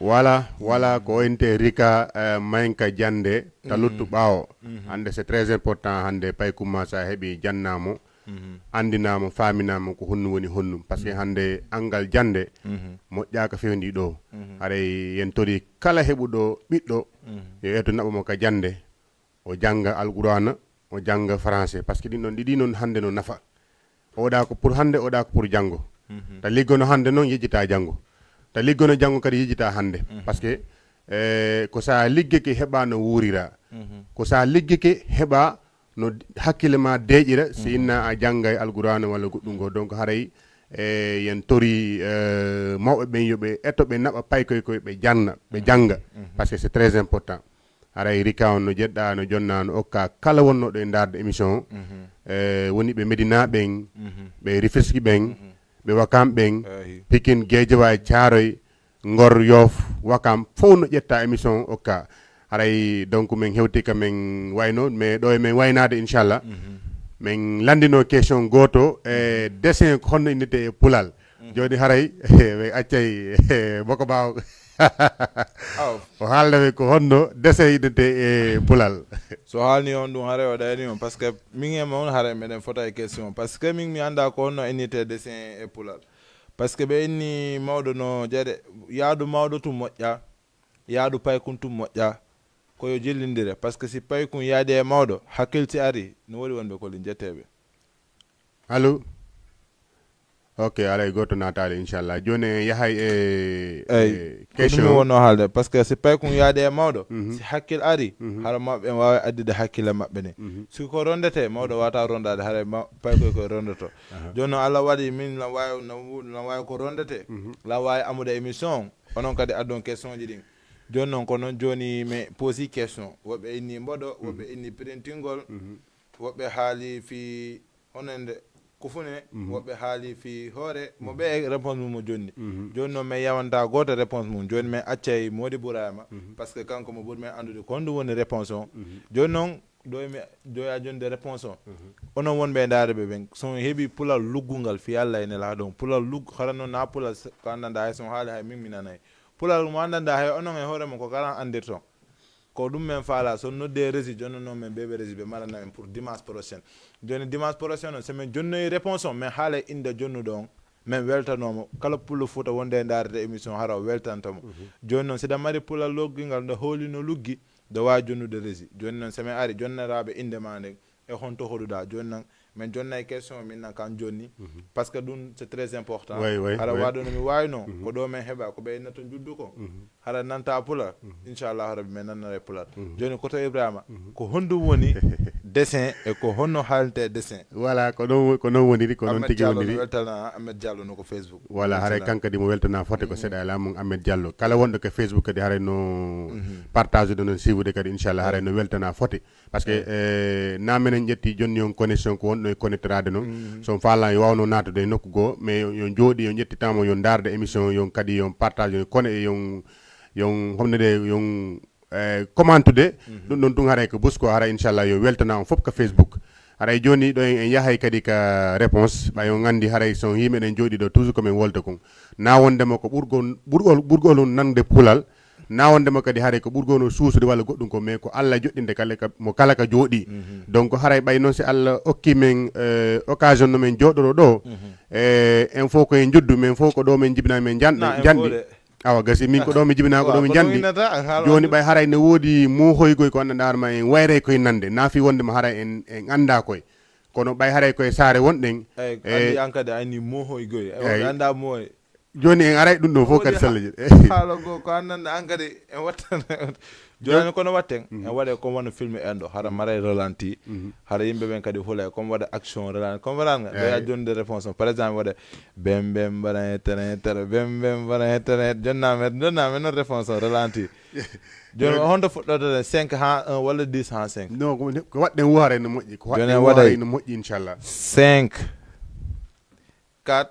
wala ko ente rika maynka jande taluttu bawo hande c'est très important hande pay kuma sa hebi jannamo andinamo faminamo ko honnu woni honnu parce que hande angal jande moƴƴaka fewndi do haray yen tori kala hebudo biddo yo eto nabo mo ka jande o janga alqur'ana o janga français parce que ɗi non hande no nafa oɗa ko pour hande oɗa ko pour jango ta liggono hande non yejjita jango ta liggono jango kadi yejjita hande parce que ko sa liggeke heɓa no wuurira ko sa liggeke heɓa no hakkille ma deƴira si inna a janggay alqur'ana walla goɗɗum go donc haray yen tori mawɓe ɓen yoɓe etto ɓe naɓa pay koye ɓe janna ɓe janga parce que c'est très important haray rika on no jeɗɗa no jonna no okka kala wonnoɗo e darde émission woni ɓe Medina ɓen ɓe Rufisque ɓen ɓe Wakam ɓen Pikine Guédiawaye Thiaroye Ngor Yoff Wakam fof no ƴetta émission okka haray donc min hewti ka min wayno mais ɗo e min waynade inchallah min landino question goto e dessin ko honno innete e pulal joni haray ɓe accay boko baw o haalnaɓe ko honno dessin innete e pulal so haalni on ɗum haray o ɗayni on par ce que min e mon haray meɗen fota e question par ce que min mi anda ko honno innete dessin e pulal par ce que ɓe inni mawɗo no jeeɗe yaadu mawɗo tum moƴƴa yaadu paykun tum moƴƴa koyo jillindire par ce que si paykun yaadi e mawɗo hakkilti ari no woni wonɓe kolin jetteɓe allo ok alay goto natale inchallah joni yahay question ɗum wonno haalde par ce que si paykun yaadi e mawɗo si hakkil ari hara mawɓe en wawi addide hakkille mabɓe ne si ko rondete mawɗo wata rondade haara paykoy koye rondoto joni noon Allah waɗi min lan wawi ko rondete lan wawi amude émission onon kadi addon question ji ɗin joni noon ko noon joni mi posi question woɓɓe inni mboɗo woɓɓe inni printingol woɓɓe haali fi honende kufune woɓɓe haali fi hoore mo ɓe réponse mum mo jonni joni noon min yawanta goto réponse mum joni min accay Mody Bourama par ce que kanko mo ɓuuri men andude ko honɗum woni réponse o joni noon ɗoymi joya jonde réponse o onon wonɓe dareɓe ɓen son heeɓi pulal luggungal fi Allah ene laa ɗon pulal luggu hara noon na pulal ko andanda hay son haali hay min mi nanayi pulal mo andanda hay onon e hoore mo ko kalan andirton ko ɗum men faala so nodde rési joni noon men ɓeɓe rési ɓe marana en pour dimanche prochaine joni dimanche prochaine o somin jonnoyi réponse o min haala inde jonnuɗo on min weltanomo kala pullo fouta wonde e darde émission hara o weltantomo joni noon siɗa mari pulal loggingal nde hooli no luggi nde wawi jonnude rési joni noon somin ari jonneraɓe inde ma nden e honto hoɗuɗa joni noon min jonnayi question min nan kan jonni par ce que ɗum c'est très important hara waɗo nomi wawi noon ko ɗo min heeɓa ko ɓeyna to juddu ko hara nanta pulal inchallahu rabbi min nannara e pulal joni koto Ibrahima ko honɗum woni dessin e ko honno haalte dessin voilà ko non woniri ko non tigi woniri weltana Ahmed Diallo no ko Facebook voilà haray kankadi mo weltana fote ko seeɗa e laamum Ahmed Diallo kala wonɗo ko Facebook kadi haray no partage de non suivre kadi inchallah haray no weltana fote parce que na menen ƴetti jonni on connexion ko wonɗo e connectorade noon son faala yo wawno natude e nokku goo mais yon jooɗi yon ƴettitamo yon darde émission yon kadi yon partage yon kone yon homnede yon commentude ɗum ɗon tun haray ko busko hara inchallah yo weltana on fof ko Facebook haray joni ɗo en yahay kadi ka réponse ɓay on gandi haray son yimɓeɗen jooɗi ɗo toujours komin wolta kon na wondema ko ɓurgol nande pulal na wondema kadi haray ko ɓurgono suusude walla goɗɗum ko mais ko Allah joɗɗinde mo kala ka jooɗi donc haray ɓay noon si Allah okki men occasion no men jooɗoro ɗo en fof koye juddu men fof ko ɗo men jibina men janɗi awa gasi min ko ɗo mi jibina ko ɗo mi janɗi joni ɓay haray ne woodi muhoygoy ko andanɗa ma en wayre koye nande naafi wondema haray en anda koye kono ɓay haray koye saare wonɗen andi an kadi anni muhoygoy anda moy joni en aray ɗum ɗo fof kadi sallaji haala go ko annanda an kadi en wattana joni kono watten en waɗe comme wona film en ɗo hara maray ralenti hara yimɓe ɓen kadi huula comme waɗa action ralenti comprendre nga ɗoya jonde réponse par exemple waɗa bem mbaɗa tere bem mbaɗa hettere jonnamen noon réponse o ralenti joni honto fuɗɗode 5 ha 1 walla 10 ha 5 non ko waɗɗen woore no moƴƴi ko waɗɗen woore no moƴƴi inchallah 5 4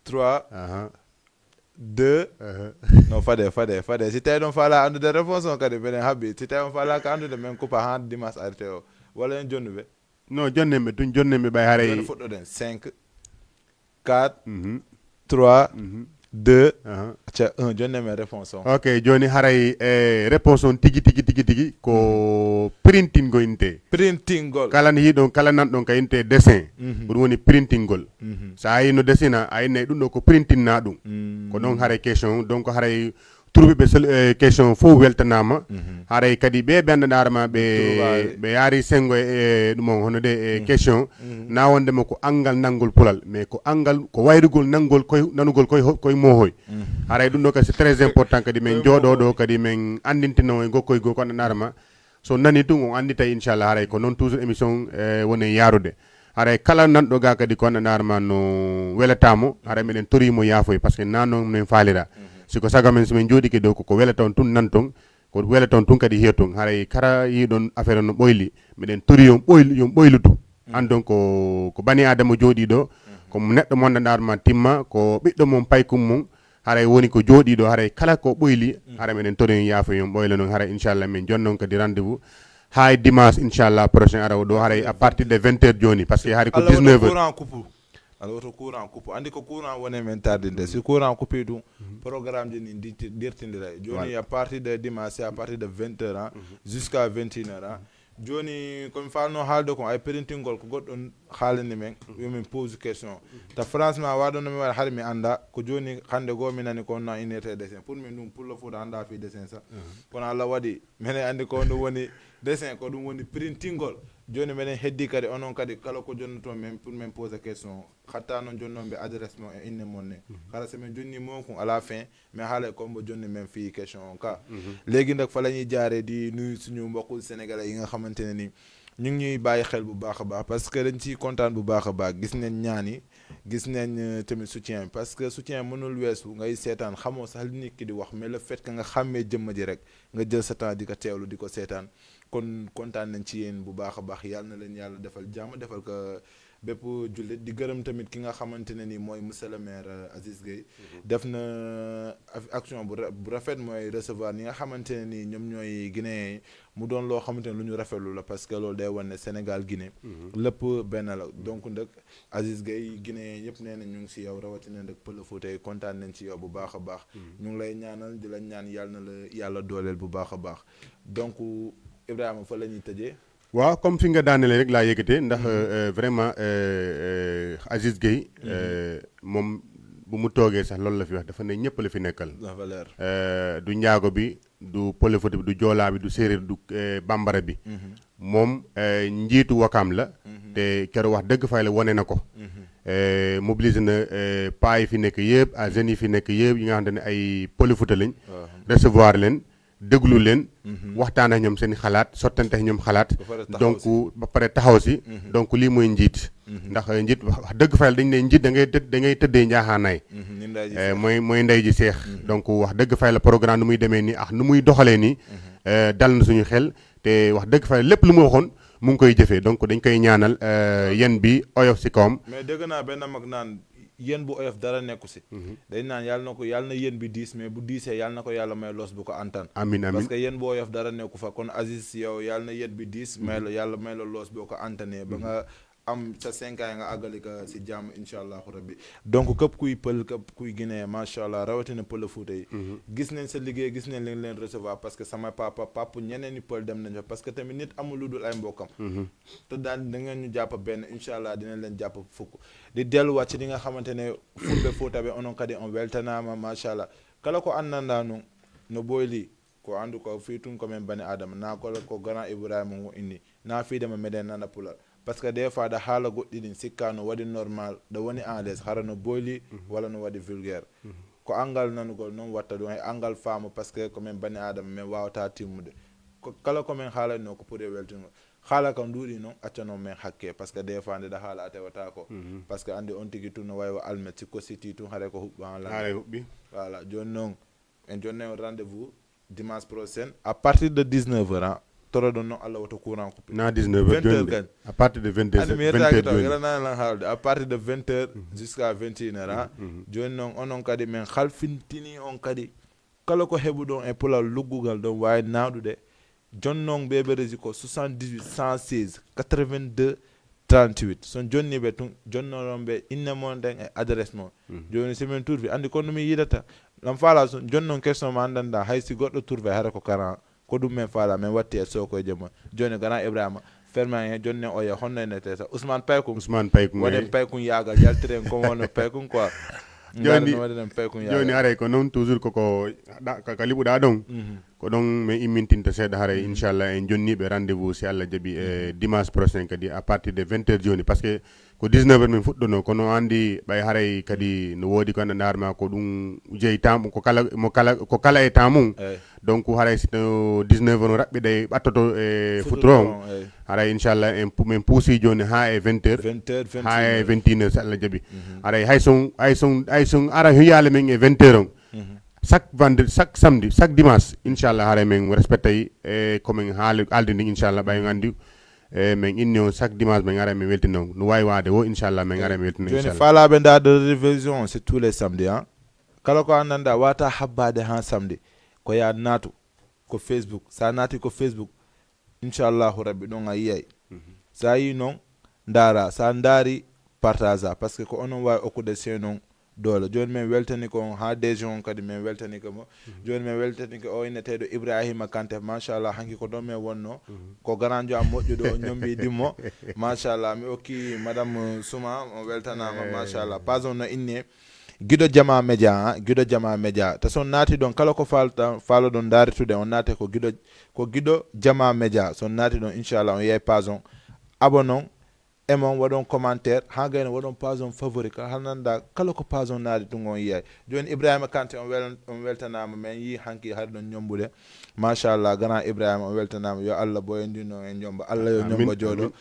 3 2 no fade si tawi ɗon faala andude réponse on kadi minen habbi si tawi on faalaka andude min coupa han dimanche arrêté o walla en jonnuɓe non jonnemɓe tun jonnemɓe ɓay haray fuɗɗoɗen 5 4 3 2 acca 1 jonnemen réponse on ok joni haray réponse on tigi ko printingol inte printingol kala ne yiɗon kala nanɗon ka inte dessin ɗum woni printingol so a yino dessina a yinnayi ɗum ɗo ko printinna ɗum ko ɗon haray question donc haray turɓeɓe question fof weltanama haray kadi ɓe anndanarama ɓe yaari sengo e ɗum on hono de question na wondema ko angal nangol pulal mais ko angal ko wayrugol nangol nanugol koye mohoy haray ɗum ɗo kadi c'est très important kadi min jooɗoɗo kadi min andintino e gokkoye goo ko anndanarama so nani ɗum on anditay inchallah haray ko noon toujours émission woni yarude haray kala nanɗo ga kadi ko anndanarama no welatamo haray miɗen torimo yaafoy par ce que nannoon min faalira siko saga men somin jooɗike dow koko wela toon tun nan toon ko wela toon tun kadi hiya toon haray kara yiɗon affaire no ɓoyli miɗen tori yon ɓoylutu andon ko bani adama jooɗi ɗo ko neɗɗo mo anndanarma timma ko ɓiɗɗo mon paykum mum haray woni ko jooɗi ɗo haray kala ko ɓoyli haray miɗen tori yon yaafo yon ɓoyla noon haray inchallah min jonnon kadi rendez-vous hay dimanche inchallah prochain araw ɗo haray à partir de 20 heures joni par ce que haari ko 19 heures alors to courant coupe andi ko courant woni men tardinde si courant coupé ɗum programme ji ni dirtindira joni à partir de dimanche à partir de 20 heures jusqu'à 21 heures joni komi falno haalde ko ay printingol ko goɗɗon haalani men yomin pose question ta franchement waɗono mi waɗa haade mi anda ko joni hande goo mi nani ko no inete dessin pour min ɗum pour le fouta anda fi dessin sa kono Allah waɗi minen andi ko ɗum woni dessin ko ɗum woni printingol joni minen heddi kadi onon kadi kala ko jonnoton men pour min pose question hatta noon jonnon ɓe adresse mon e inne mon ne kala so min jonni mon kon à la fin mi haala kombo jonni men fii question on ka léegi nag fa la ñuy jaaree di nuyu suñu mbokku sénégalais yi nga xamante ne ni ñu ngi ñuy bàyyi xel bu baax a baax parce que dañ ciy kontaan bu baax a baax gis nañ ñaan yi gis nañ tamit soutien parce que soutien mënul weesu ngay seetaan xamoo sax li nit ki di wax mais le fait que nga xàmmee jëmm ji rek nga jël sa temps di ko teewlu di ko seetaan kon kontaan nañ ci yéen bu baax a baax yàlla na leen yàlla defal jàmm defal ko bépp jullit di gërëm tamit ki nga xamante ne ni mooy monsieur le maire Aziz Gueye def na action bu rafet mooy recevoir ñi nga xamante ne ni ñoom ñooy Guinée mu doon loo xamante ne lu ñu rafetlu la parce que loolu day wane ne Sénégal Guinée lépp benn la donc nag Aziz Gueye Guinée yëpp nee na ñu ngi si yow rawatina nag Pël Fuuta yi kontaan nañ ci yow bu baax a baax ñu ngi lay ñaanal di la ñaan yàlla na la yàlla dooleel bu baax a baax donc Ibrahima fa la ñuy tëjee waaw comme fi nga daanele rek laa yëkkatee ndax vraiment Aziz Gueye moom bu mu toogee sax loolu la fi wax dafa ne ñëpp la fi nekkal du njaago bi du Pël Fuuta bi du joolaa bi du séeréer du bambara bi moom njiitu Wakaam la te keroog wax dëgg fay la wane na ko mobilisé na paa yi fi nekk yëpp ak jeunes yi fi nekk yëpp yi nga xamante ne ay Pël Fuuta lañ recevoir leen déglu leen waxtaan ak ñoom seen xalaat sottante ak ñoom xalaat donc ba pare taxaw si donc lii mooy njiit ndax njiit wax dëgg fayal dañ ne njiit da ngay tëddee njaaxaanaay mooy ndey ji seex donc wax dëgg fayal programme nu muy demee nii ak nu muy doxalee nii dal na suñu xel te wax dëgg fayal lépp lu mu waxoon mu ngi koy jëfee donc dañ koy ñaanal yen bi oyof si kawam mais dégg naa benn mag naan yéen bu oyof dara nekku si dañ naan yàlla na yéen bi diis mais bu diisee yàlla na ko yàlla may los bu ko antan amiin amiin parce que yéen bu oyof dara nekku fa kon Aziz yow yàlla na yéen bi diis may la yàlla may la los boo ko antanee ba nga am sa 5 ans nga àggali ko si jàmm incha allahu rabbi donc képp kuy pël képp kuy Guinée macha allah rawatina Pël Fuuta yi gis nañ sa liggéey gis nañ li leen recevoir parce que sama papa ñeneen ñi pël dem nañ fa parce que tamit nit amul lu dul ay mbokkam te daan da ngeen ñu jàpp benn incha allah dinañ leen jàpp fukk di delluwaat ci li nga xamante ne fulɓe Fuutaɓe onon kadi on weltanama machallah kala ko anndanɗa no boyli ko andu ko fi tun komin bani adama na kola ko grand Ibrahima ngo inni na fiidema meɗen nana pulal par ce que des fois da haala goɗɗi ɗin sikka no waɗi normal da woni en l'aise hara no boyli walla no waɗi vulgaire ko angal nanugol noon watta ɗum hay angal faamo par ce que komin bani adama min wawata timmude ko kala komin haalanno ko pour e weltingo haala kam nduuɗi noon accanon men hakke par ce que des fois nde da haala a tewata ko par ce que andi on tigi tun no wawi almet sikko siti tun haare ko huɓɓi voilà joni noon en jonni on rendez-vous dimanche prochain à partir de 19 heures toroɗon noon Allah woto courant coupé na 19 20h gagne à partir de 20h andi mi yettaki taw gala nan haalde à partir de 20h jusqu'à 21h ha joni noon onon kadi min halfintini on kadi kala ko heɓuɗon e pulal luggugal ɗon wawi nawɗude jonnon ɓeɓereji ko 78 116 82 38 son jonniɓe tun jonnoɗon ɓe inne mon ɗen e adresse mon joni somin turfi andi kono mi yidata lam faala so jonnon question ma andanda hay si goɗɗo turfe hara ko karan ko ɗum men faala min watti e sokoje mon joni gana Ibrahima ferman he jonne o ye honno ene tesa Ousmane Paykoum waɗen Paykoum yaagal yaltiren ko wonno Paykoum quoi joni haray ko noon toujours koko ka liɓuɗa ɗon ko ɗon min immintinta seeɗa haray inchallah en jonniɓe rendez-vous si Allah jaaɓi dimanche prochain kadi à partir de 20h joni par ce que ko 19h min fuɗɗono kono andi ɓay haray kadi no woodi ko andanɗa harma ko ɗum jeeyi temps ko kala e temps mum donc haray sino 19h no raɓɓiɗa e ɓattoto e futuro on haray inchallah min puusi joni ha e 20h ha e 21h si Allah jaaɓi haray hay son ara hiyale men e 20h on chaque vendredi chaque samedi chaque dimanche inchallah haray men respectay e komin haalde ndi inchallah ɓay gandi men inni on chaque dimanche men ara men weltino no wawi wade wo inchallah men ara men weltino joni faalaɓe nda de révision c'est tous les samedis hein kala ko andanda wata habbade ha samedi ko ya naatu ko Facebook sa naati ko Facebook inchallahu rabbi ɗon a yiyay sa yi noon ndaara sa ndaari partage parce que ko onon wawi okkude senon dole joni min weltani ko ha décision on kadi min weltani ko mo joni min weltani ko o inneteɗo Ibrahima Kanté machallah hanki ko ɗon min wonno ko garandio am moƴƴuɗo ñombi dimmo machallah mi okki madame Souma o weltanama machallah pas on no inni Guido Jama Média to son naati ɗon kala ko faalo ɗon daaritude on naate ko Guido Jama Média son naati ɗon inchallah on yey page on abonon emon waɗon commentaire ha gayno waɗon page on favori ka hananda kala ko page on naati ɗum on yiyay joni Ibrahima Kanté on weltanama men yi hanki har ɗon ñombude machallah gana Ibrahima on weltanama yo Allah boyondino en ñomba Allah yo ñomba jooɗo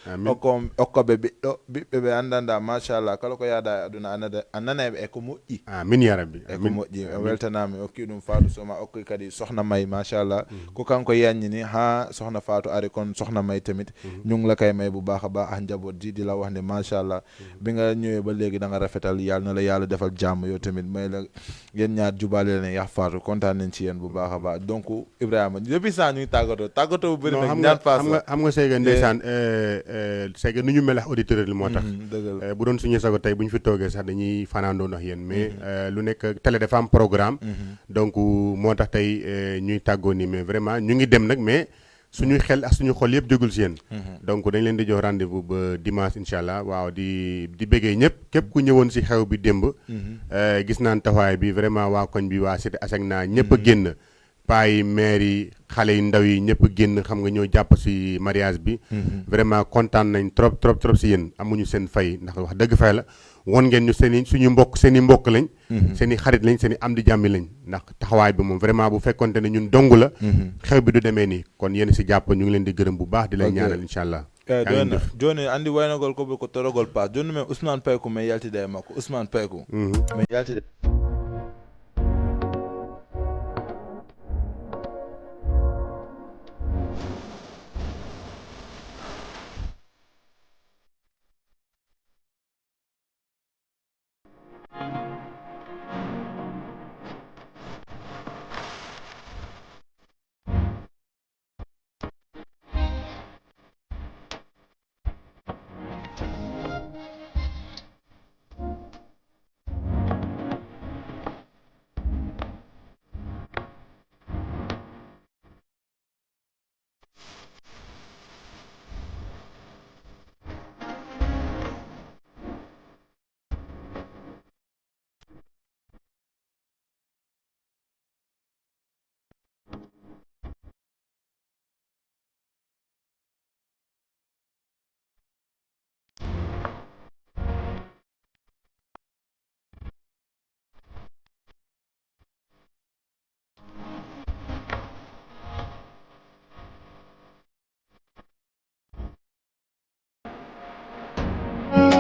okkoɓe ɓiɓɓe ɓe andanda machallah kala ko yaada e aduna a nanaɓe e ko moƴƴi amin ya rabbi e ko moƴƴi on weltanama okki ɗum Fatou Soma okki kadi sohna May machallah ko kanko yanñini ha sohna Fatou ari kon sohna May tamit ñungla kay may bu baax a baax a njaboot di la wax ne machallah bi nga ñëwee ba léegi da nga rafetal yàlla na la yàlla defal jàmm yow tamit may la yéen ñaar jubaale leen yax Fatou kontaan nañ ci yéen bu baax a baax donc Ibrahima depuis ça ñu ngi tàggatoo bu bëri nag ñaan paas xam nga Seyga ndeysaan Seyga nu ñu mel ak auditeurs yi moo tax bu doon suñu sago tey bu ñu fi toogee sax dañuy fanaandoo ndax yéen mais lu nekk télé dafa am programme donc moo tax tey ñuy tàggoo nii mais vraiment ñu ngi dem nag mais suñu xel ak suñu xol yëpp jógul si yéen donc dañ leen di jox rendez-vous ba dimanche inchallah waaw di bëggee ñëpp képp ku ñëwoon si xew bi démb gis naan taxawaay bi vraiment waa koñ bi waa Cité Asegna ñëpp a génn paa yi maire yi xale yu ndaw yi ñëpp a génn xam nga ñoo jàpp si mariage bi vraiment kontaan nañ trop si yéen amuñu seen fay ndax wax dëgg fay la won ngeen ñu suñu mbokk seen i mbokk lañ seen i xarit lañ seen i am di jàmmi lañ ndax taxawaay bi moom vraiment bu fekkonte ne ñun dong la xew bi du demee nii kon yéen si jàpp ñu ngi leen di gërëm bu baax di leen ñaanal inchallah joni andi waynagol ko torogol paas joni men Ousmane Paykoum men yaltide e makko Ousmane Paykoum men yaltide